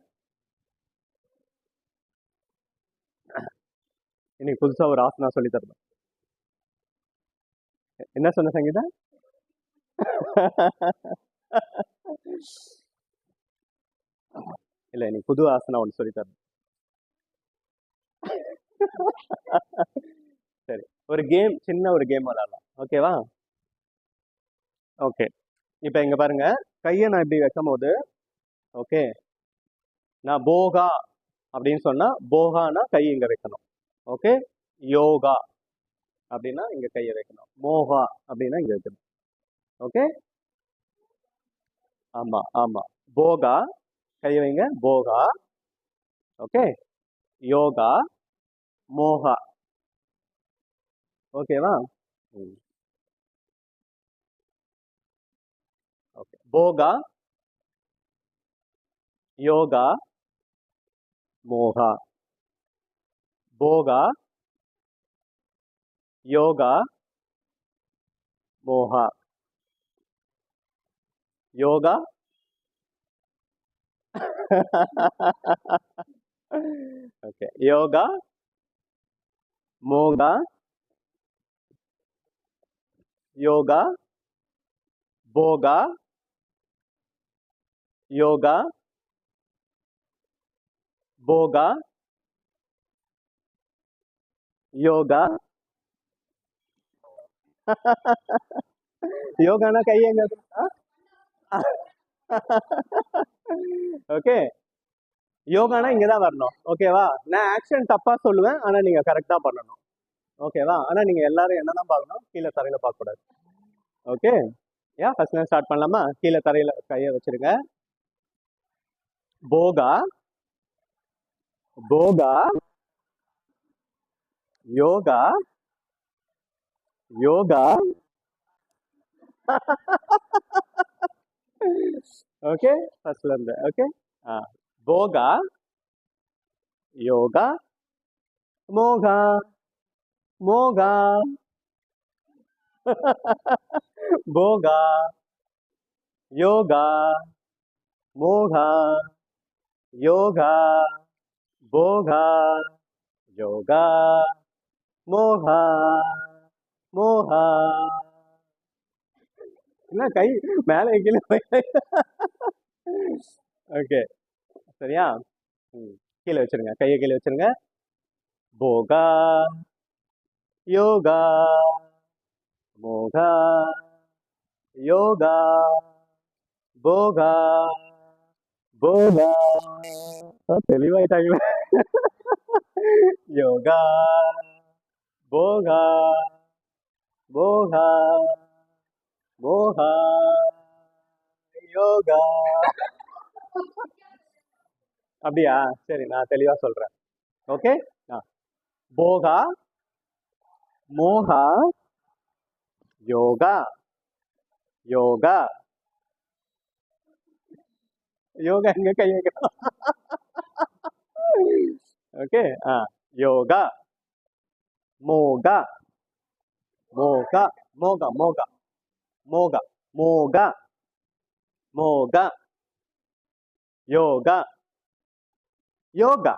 இன்னைக்கு புதுசா ஒரு ஆசனா சொல்லி தரணும். என்ன சொன்ன சங்கீதா? இல்ல நீ புது ஆசனா ஒன்று சொல்லி தரேன். சரி, ஒரு கேம், சின்ன ஒரு கேம் விளையாடலாம். ஓகேவா? ஓகே. இப்போ இங்க பாருங்க, கையை நான் இப்படி வைக்கும் போது, ஓகே, நான் போகா அப்படின்னு சொன்னா போகானா கை இங்க வைக்கணும். ஓகே, யோகா அப்படின்னா இங்க கையை வைக்கணும். மோகா அப்படின்னா இங்க வைக்கணும். ஓகே, ஆமா ஆமா. போகா, கை வைங்க, போகா. ஓகே, யோகா, மோகா. ஓகேவா? ஓகே, போகா, யோகா, மோகா. போகா, யோகா, மோகா. யோகா. ஓகே, யோகா, மோகா, யோகா, போகா, யோகா, போகா, யோகா. யோகானா கை எங்க? ஓகே, யோகானா இங்க தான் வரணும். ஓகேவா? நான் ஆக்ஷன் தப்பா சொல்லுவேன், ஆனா நீங்க கரெக்டா பண்ணணும். ஓகேவா? ஆனா நீங்க எல்லாரும் என்னதான் பார்க்கணும், கீழே தரையில பார்க்க கூடாது. ஓகே, ஃபர்ஸ்ட் ஸ்டார்ட் பண்ணலாமா? கீழே தரையில கையை வச்சிருங்க. போகா, போகா, யோகா, யோகா. ஓகே, ஃபர்ஸ்ட்ல இருந்து. ஓகே, போகா, யோகா, மோகா, மோகா. போகா, யோகா, மோகா, யோகா, போகா, யோகா, மோகா, மோகா. என்ன கை மேலே கீழே ஓகே, சரியா? கீழே வச்சிருங்க, கையை கீழே வச்சிருங்க. போகா, யோகா, மோகா, யோகா, போகா, போகா. தெளிவாயிட்டாங்களே. யோகா, போகா, போகா, போகா, யோகா. அப்படியா? சரி, நான் தெளிவா சொல்றேன். ஓகே, போகா, மோகா, யோகா, யோகா. யோகா எங்க கை வைக்கணும்? ஓகே, யோகா, மோகா, மோகா, மோகா, மோகா, மோகா, மோகா, மோகா, யோகா, யோகா,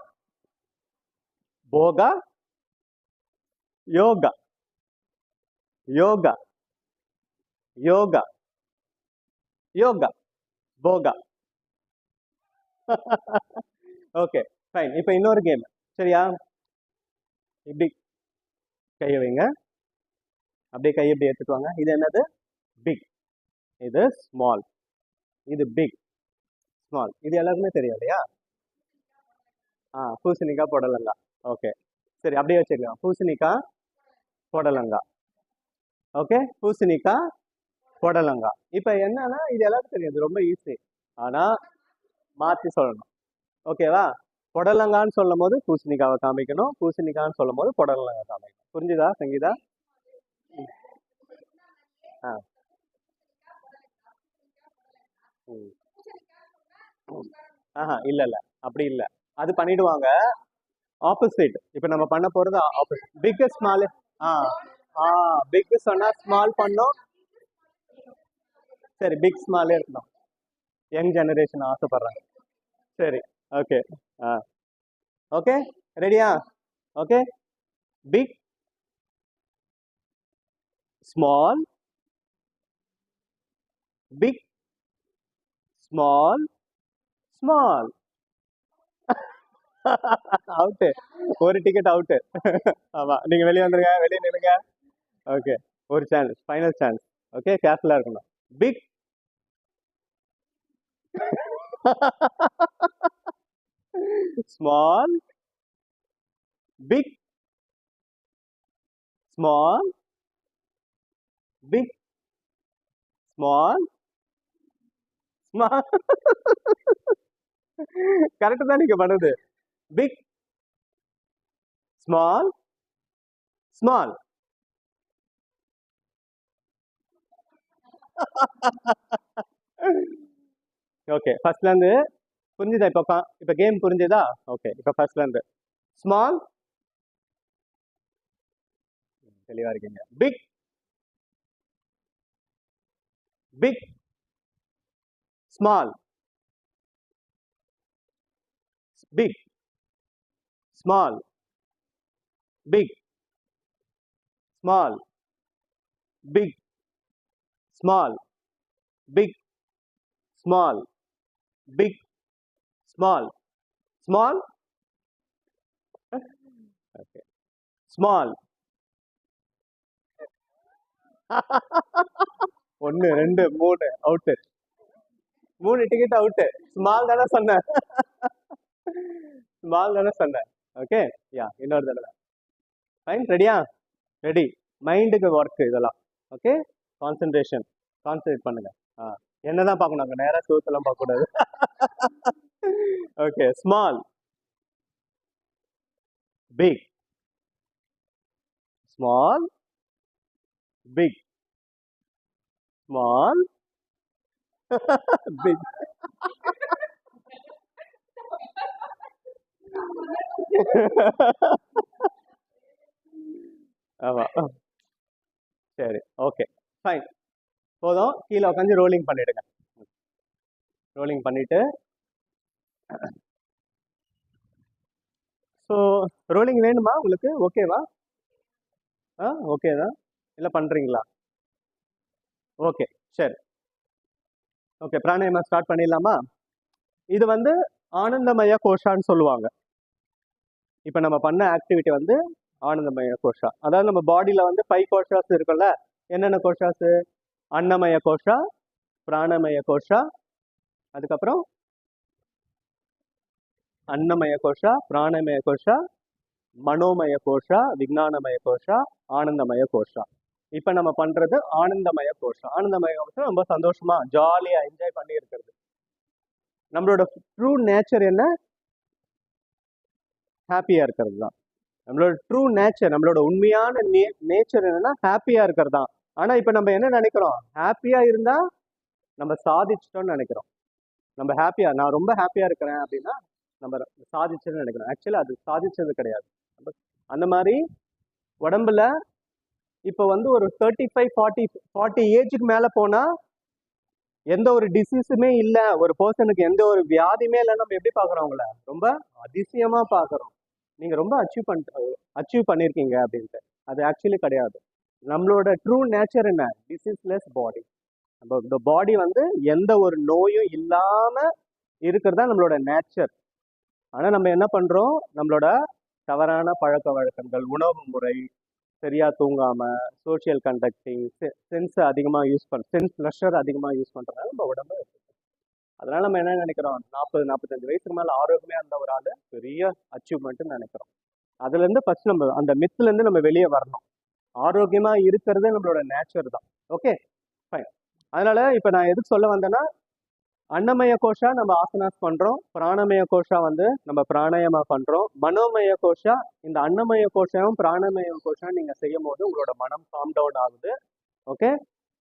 போகா, யோகா, யோகா, யோகா, யோகா, போகா. Okay, fine. இப்போ இன்னொரு கேம், சரியா? இப்படி கையை வைங்க, அப்படியே கையை இப்படி எடுத்துட்டு வாங்க. இது என்னது? பிக். இது ஸ்மால். இது பிக், ஸ்மால். இது எல்லாருக்குமே தெரியும் இல்லையா? பூசணிக்காய், புடலங்காய். ஓகே, சரி, அப்படியே வச்சுக்கலாம். பூசணிக்காய், புடலங்காய். ஓகே, பூசணிக்காய், புடலங்காய். இப்போ என்னன்னா இது எல்லாருக்கும் தெரியும், இது ரொம்ப ஈஸி. ஆனா மாற்றி சொல்லணும். ஓகேவா? புடலங்கான்னு சொல்லும் போது பூசணிக்காவை காமிக்கணும், பூசணிக்கான்னு சொல்லும் போது புடலங்காய் காமிக்கணும். புரிஞ்சுதா சங்கீதா? ஆ, இல்ல இல்ல, அப்படி இல்ல. அது பண்ணிடுவாங்க ஆப்போசிட். இப்போ நம்ம பண்ண போறது ஆப்போசிட். Big small. ஆ ஆ பிக் சொன்னா ஸ்மால் பண்ணோம். சரி, பிக் ஸ்மாலே இருக்கணும். யங் ஜெனரேஷன் ஆசைப்படுறாங்க. சரி, ஓகே. ஓகே, ரெடியா? Okay, big, small, big, small, small. Out, ஒரு டிக்கெட் அவுட்டு. ஆமா, நீங்க வெளியே வந்துருங்க, வெளியே நில்லுங்க. ஓகே, ஒரு சான்ஸ், ஃபைனல் சான்ஸ். ஓகே, கேர்ஃபுல்லா இருக்கணும். Big. Small, big, small, big, small, small. Correct தான் நீங்க பண்ணுது. Big, small, small. ஓகே, ஃபர்ஸ்ட்ல இருந்து புரிஞ்சுதா? இப்ப கேம் புரிஞ்சுதா? ஓகே, இப்ப ஃபர்ஸ்ட்ல இருந்து ஸ்மால், தெளிவா இருக்கீங்க. Big, big, small, big, small, big, small, big, small, big, small, big, small, small. Okay, small. 1 2 3 out. 3 ticket out. Small தானே சொன்னேன். ஸ்மால் தானே சொன்னேன். ஓகே, யா, இன்னொரு தடவை. ஃபைன், ரெடியா? ரெடி. மைண்டுக்கு ஒர்க் இதெல்லாம். ஓகே, கான்சென்ட்ரேஷன், கான்சென்ட்ரேட் பண்ணுங்க. என்னதான் பார்க்கணும், அங்க நேரா சோத்தெல்லாம் பார்க்க கூடாது. Okay, small, big, small, big, small, big. ஆமா, சரி, ஓகே, ஃபைன். போதும், கீழே உட்காந்து ரோலிங் பண்ணிடுங்க. ரோலிங் பண்ணிட்டு, ஸோ ரோலிங் வேணுமா உங்களுக்கு? ஓகேவா? ஓகே தான், இல்லை பண்றீங்களா? ஓகே, சரி. ஓகே, பிராணாயாமம் ஸ்டார்ட் பண்ணிடலாமா? இது வந்து ஆனந்தமய கோஷான்னு சொல்லுவாங்க. இப்போ நம்ம பண்ண ஆக்டிவிட்டி வந்து ஆனந்தமய கோஷா. அதாவது நம்ம பாடியில வந்து 5 கோஷாஸ் இருக்குல்ல. என்னென்ன கோஷாஸ்? அன்னமய கோஷா, பிராணமய கோஷா, அதுக்கப்புறம் அன்னமய கோஷா, பிராணமய கோஷா, மனோமய கோஷா, விஞ்ஞானமய கோஷா, ஆனந்தமய கோஷா. இப்ப நம்ம பண்றது ஆனந்தமய கோஷா. ஆனந்தமய கோஷா ரொம்ப சந்தோஷமா ஜாலியா என்ஜாய் பண்ணி இருக்கிறது. நம்மளோட ட்ரூ நேச்சர் என்ன? ஹாப்பியா இருக்கிறது தான். நம்மளோட ட்ரூ நேச்சர், நம்மளோட உண்மையான நேச்சர் என்னன்னா ஹாப்பியா இருக்கிறது தான். ஆனா இப்ப நம்ம என்ன நினைக்கிறோம்? ஹாப்பியா இருந்தா நம்ம சாதிச்சிட்டோம்னு நினைக்கிறோம். நம்ம ஹாப்பியா, நான் ரொம்ப ஹாப்பியா இருக்கிறேன் அப்படின்னா நம்ம சாதிச்சதுன்னு நினைக்கிறோம். ஆக்சுவலி அது சாதிச்சது கிடையாது. அந்த மாதிரி உடம்புல இப்போ வந்து ஒரு 35 40 ஏஜுக்கு மேல போனா எந்த ஒரு டிசீஸுமே இல்ல, ஒரு பர்சனுக்கு எந்த ஒரு வியாதியுமே இல்லைன்னு நம்ம எப்படி பாக்குறோம்? அவங்கள ரொம்ப அதிசயமா பாக்குறோம். நீங்க ரொம்ப அச்சீவ் பண்ணிருக்கீங்க அப்படின்ட்டு. அது ஆக்சுவலி கிடையாது. நம்மளோட ட்ரூ நேச்சர் என்ன? டிசீஸ்லெஸ் பாடி. நம்ம இந்த பாடி வந்து எந்த ஒரு நோயும் இல்லாம இருக்கிறதா நம்மளோட நேச்சர். ஆனா நம்ம என்ன பண்றோம்? நம்மளோட தவறான பழக்க வழக்கங்கள், உணவு முறை, சரியா தூங்காம, சோஷியல் கண்டக்டிங், சென்ஸ் அதிகமா யூஸ் சென்ஸ் ப்ளஷர் அதிகமா யூஸ் பண்றதுனால நம்ம உடம்பு. அதனால நம்ம என்ன நினைக்கிறோம்? 40 45 வயசுக்கு மேல ஆரோக்கியமே அந்த ஒரு ஆளு பெரிய அச்சீவ்மெண்ட்னு நினைக்கிறோம். அதுல இருந்து ஃபர்ஸ்ட் நம்ம அந்த மித்துல இருந்து நம்ம வெளியே வரணும். ஆரோக்கியமா இருக்கிறது நம்மளோட நேச்சர் தான். Okay, fine. அதனால இப்ப நான் எதுக்கு சொல்ல வந்தேன்னா, அன்னமய கோஷா நம்ம ஆசனாஸ் பண்றோம், பிராணமய கோஷா வந்து நம்ம பிராணாயாமா பண்றோம், மனோமய கோஷா. இந்த அன்னமய கோஷாவும் பிராணமய கோஷா நீங்க செய்யும் போது உங்களோட மனம் காம் டவுன் ஆகுது. ஓகே,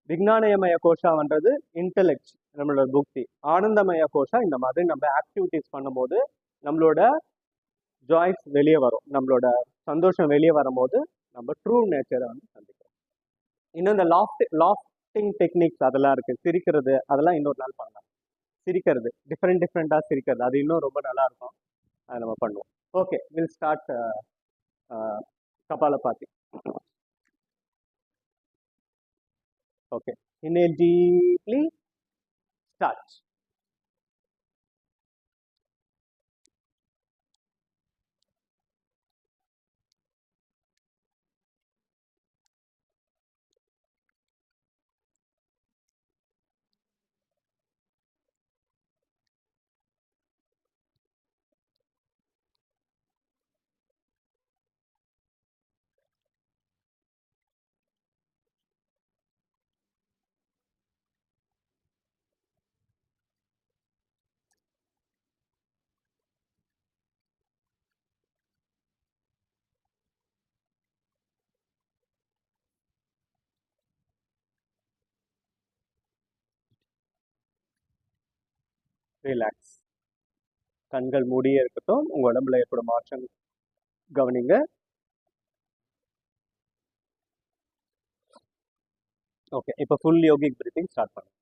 விஞ்ஞானமய கோஷான்றது இன்டெலெக்ட், நம்மளோட புத்தி. ஆனந்தமய கோஷா இந்த மாதிரி நம்ம ஆக்டிவிட்டிஸ் பண்ணும்போது நம்மளோட ஜாய்ஸ் வெளியே வரும், நம்மளோட சந்தோஷம் வெளியே வரும்போது நம்ம ட்ரூ நேச்சரை வந்து சந்திக்கிறோம். இன்னும் இந்த லாஃப்டிங் டெக்னிக்ஸ் அதெல்லாம் இருக்கு, சிரிக்கிறது, அதெல்லாம் இன்னொரு நாள் பண்ணலாம். சிரிக்கிறது, டிஃப்ரெண்டாக சிரிக்கிறது, அது இன்னும் ரொம்ப நல்லா இருக்கும். அதை நம்ம பண்ணுவோம். Okay, will start Kapalbhati. Okay. Inhale deeply. Start. Relax. கண்கள் மூடியே இருக்கட்டும். உங்க உடம்புல ஏற்படும் மாற்றம் கவனிங்க. ஓகே, இப்போ ஃபுல் யோகிக் பிரீத்திங் ஸ்டார்ட் பண்ணுங்க.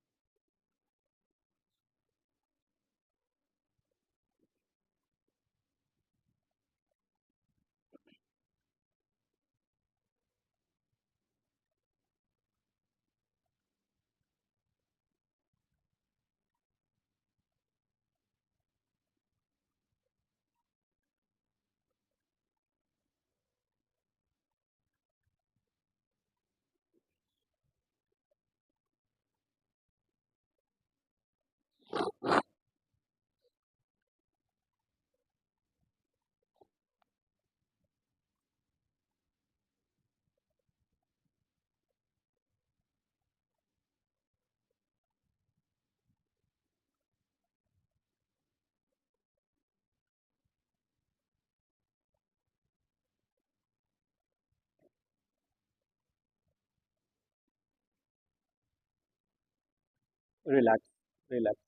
ரிலாக்ஸ். ரிலாக்ஸ்.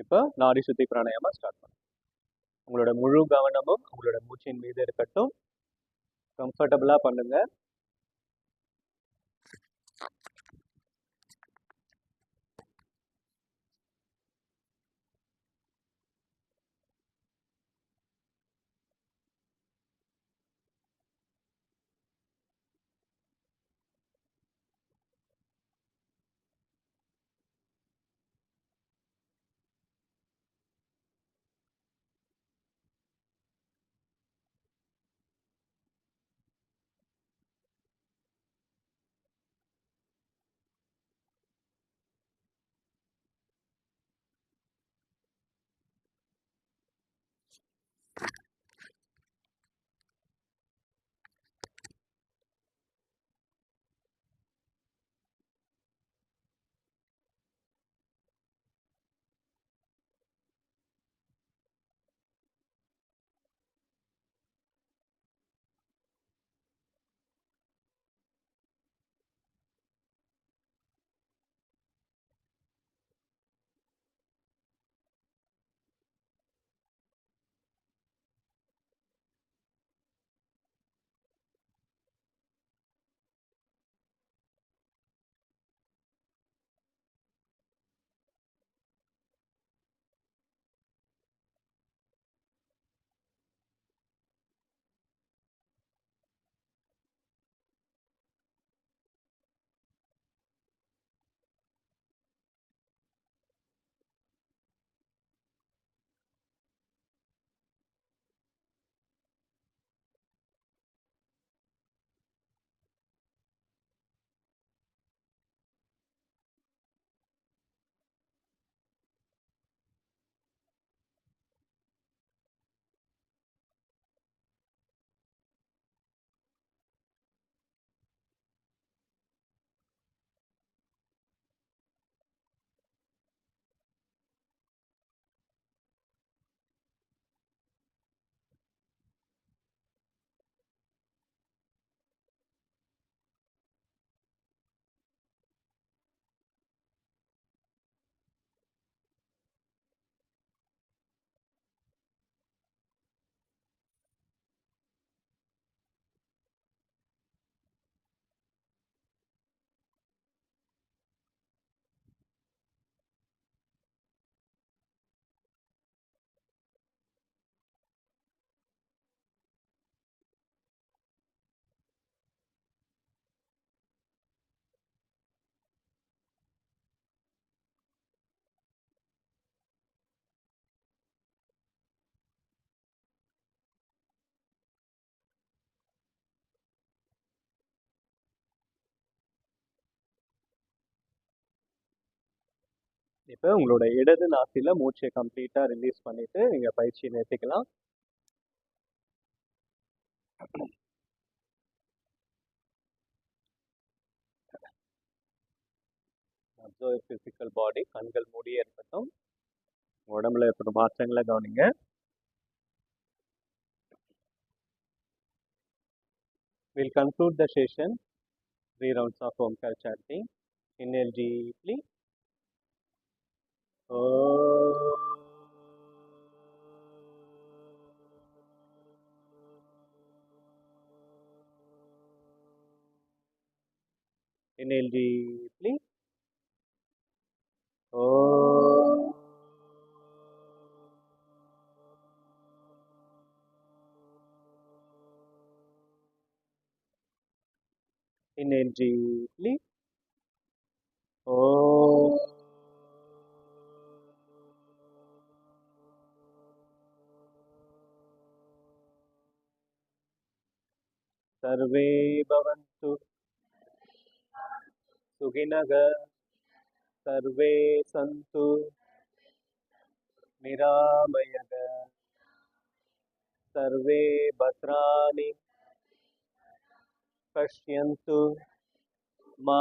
இப்போ நாடி சுத்தி பிராணாயாமா ஸ்டார்ட் பண்ணுங்க. உங்களோட முழு கவனமும் உங்களோட மூச்சின் மீது இருக்கட்டும். கம்ஃபர்டபுளா பண்ணுங்க. இப்போ உங்களோட இடது நாசில மூச்சை கம்ப்ளீட்டா ரிலீஸ் பண்ணிட்டு நீங்க பயிற்சியை நிறுத்திக்கலாம். Observe physical body. கண்கள் மூடியே இருக்கட்டும். உடம்புல ஏற்படும் மாற்றங்களை கவனிங்க. We'll conclude the session. 3 rounds of Omkar chanting. Inhale deeply. Inhale deeply. Inhale deeply. सर्वे भवन्तु सुखिनः, सर्वे सन्तु निरामयः, सर्वे भद्राणि पश्यन्तु मा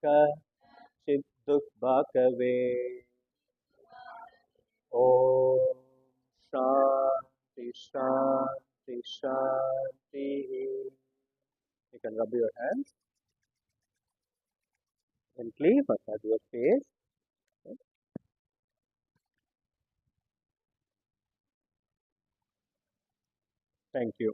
कश्चित् दुःखभाग्भवेत्. ॐ शान्ति शान्ति शान्तिः. You can rub your hands gently, massage your face. Thank you.